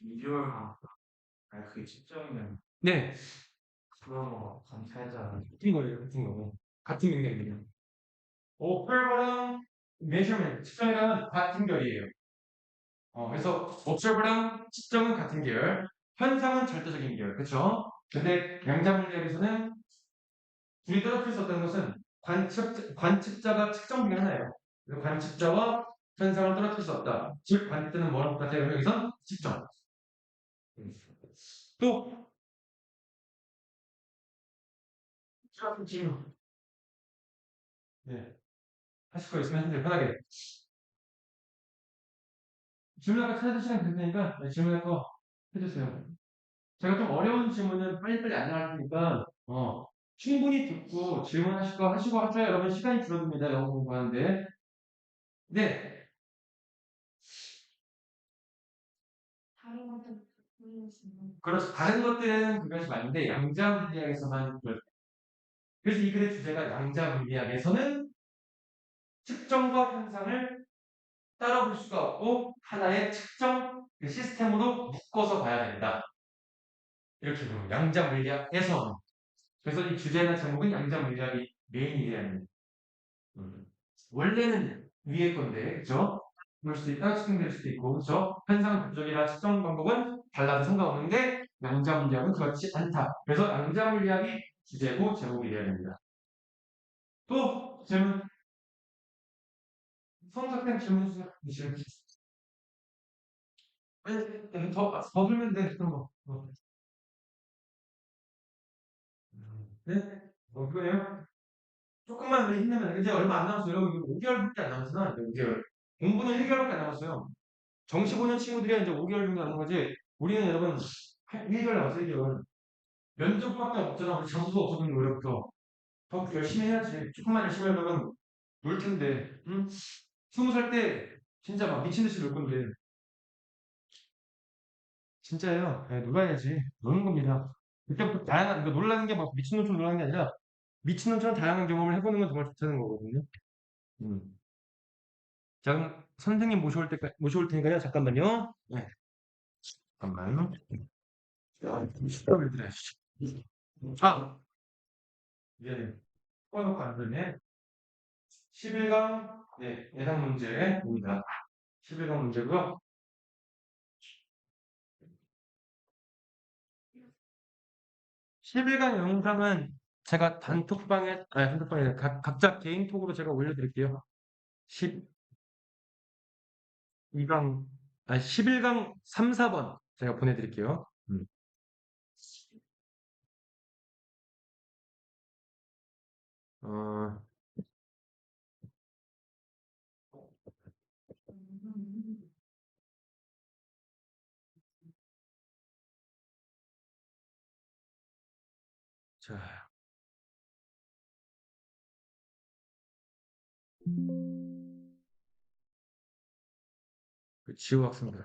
2개월 아 그게 직전이면 네. 그런 거 감사하잖아. 같은 거예요, 같은 거. 같은 명령이에요. observe랑 measurement, 측정이랑 같은 결이에요. 그래서 observe랑 측정은 같은 계열, 현상은 절대적인 계열, 그렇죠? 근데 양자물리학에서는 둘이 떨어질 수 없다는 것은 관측자가 측정 중에 하나예요. 그래서 관측자와 현상을 떨어뜨릴 수 없다. 즉, 관측자는 뭐랑 똑같아요? 여기서 측정. 또, 질문. 네. 하실 거 있으면 하세요, 편하게. 질문 아까 찾으시면 될 테니까, 네, 질문할 거 해주세요. 제가 좀 어려운 질문은 빨리빨리 안 나갈 테니까, 충분히 듣고 질문하실 거 하시고 하셔야 여러분 시간이 줄어듭니다. 영어 공부하는데. 네. 그렇죠. 다른 것들은 그것이 맞는데, 양자물리학에서만 그래서 이 글의 주제가 양자물리학에서는 측정과 현상을 따로 볼 수가 없고 하나의 측정 그 시스템으로 묶어서 봐야 된다. 이렇게 보면 양자물리학에서 그래서 이 주제나 제목은 양자물리학이 메인이라는 원래는 위의 건데 그죠? 그럴 수도 있다 측정될 수도 있고 그죠? 현상 분석이나 측정 방법은 달라도 상관없는데 양자물리학은 그렇지 않다. 그래서 양자물리학이 주제고 제목이 되어야 됩니다. 또 질문 성적된 질문 주세요. 질문. 아니, 더 들면 돼, 그런 거. 네? 그거예요? 조금만 더 힘내면, 이제 얼마 안 남았어요. 여러분, 5개월밖에 안 남았잖아, 이제 5개월. 공부는 1개월밖에 안 남았어요. 정시 보는 친구들이 이제 5개월 정도 남은 거지. 우리는 여러분, 1개월 남았어요, 1개월. 면접밖에 없잖아. 우리 장소 없어지는 노력부터. 더 열심히 해야지. 조금만 열심히 하면 놀 텐데, 응? 20살 때, 진짜 막 미친 듯이 놀 건데. 진짜예요. 네, 놀아야지. 노는 겁니다. 그때부터 다양한, 그러니까 놀라는 게 막 미친놈처럼 놀라는 게 아니라 미친놈처럼 다양한 경험을 해보는 건 정말 좋다는 거거든요. 음. 자, 그럼 선생님 모셔올 테니까요. 잠깐만요. 네. 잠깐만요. 시험을 들어야지. 아, 미안해요. 꺼놓고 안 되네. 11강, 네, 예상 문제입니다. 11강 문제고요. 11강 영상은 제가 단톡방에, 각자 개인톡으로 제가 올려드릴게요. 12강, 11강 3, 4번 제가 보내드릴게요. 어, 자, 그 지호 학생들.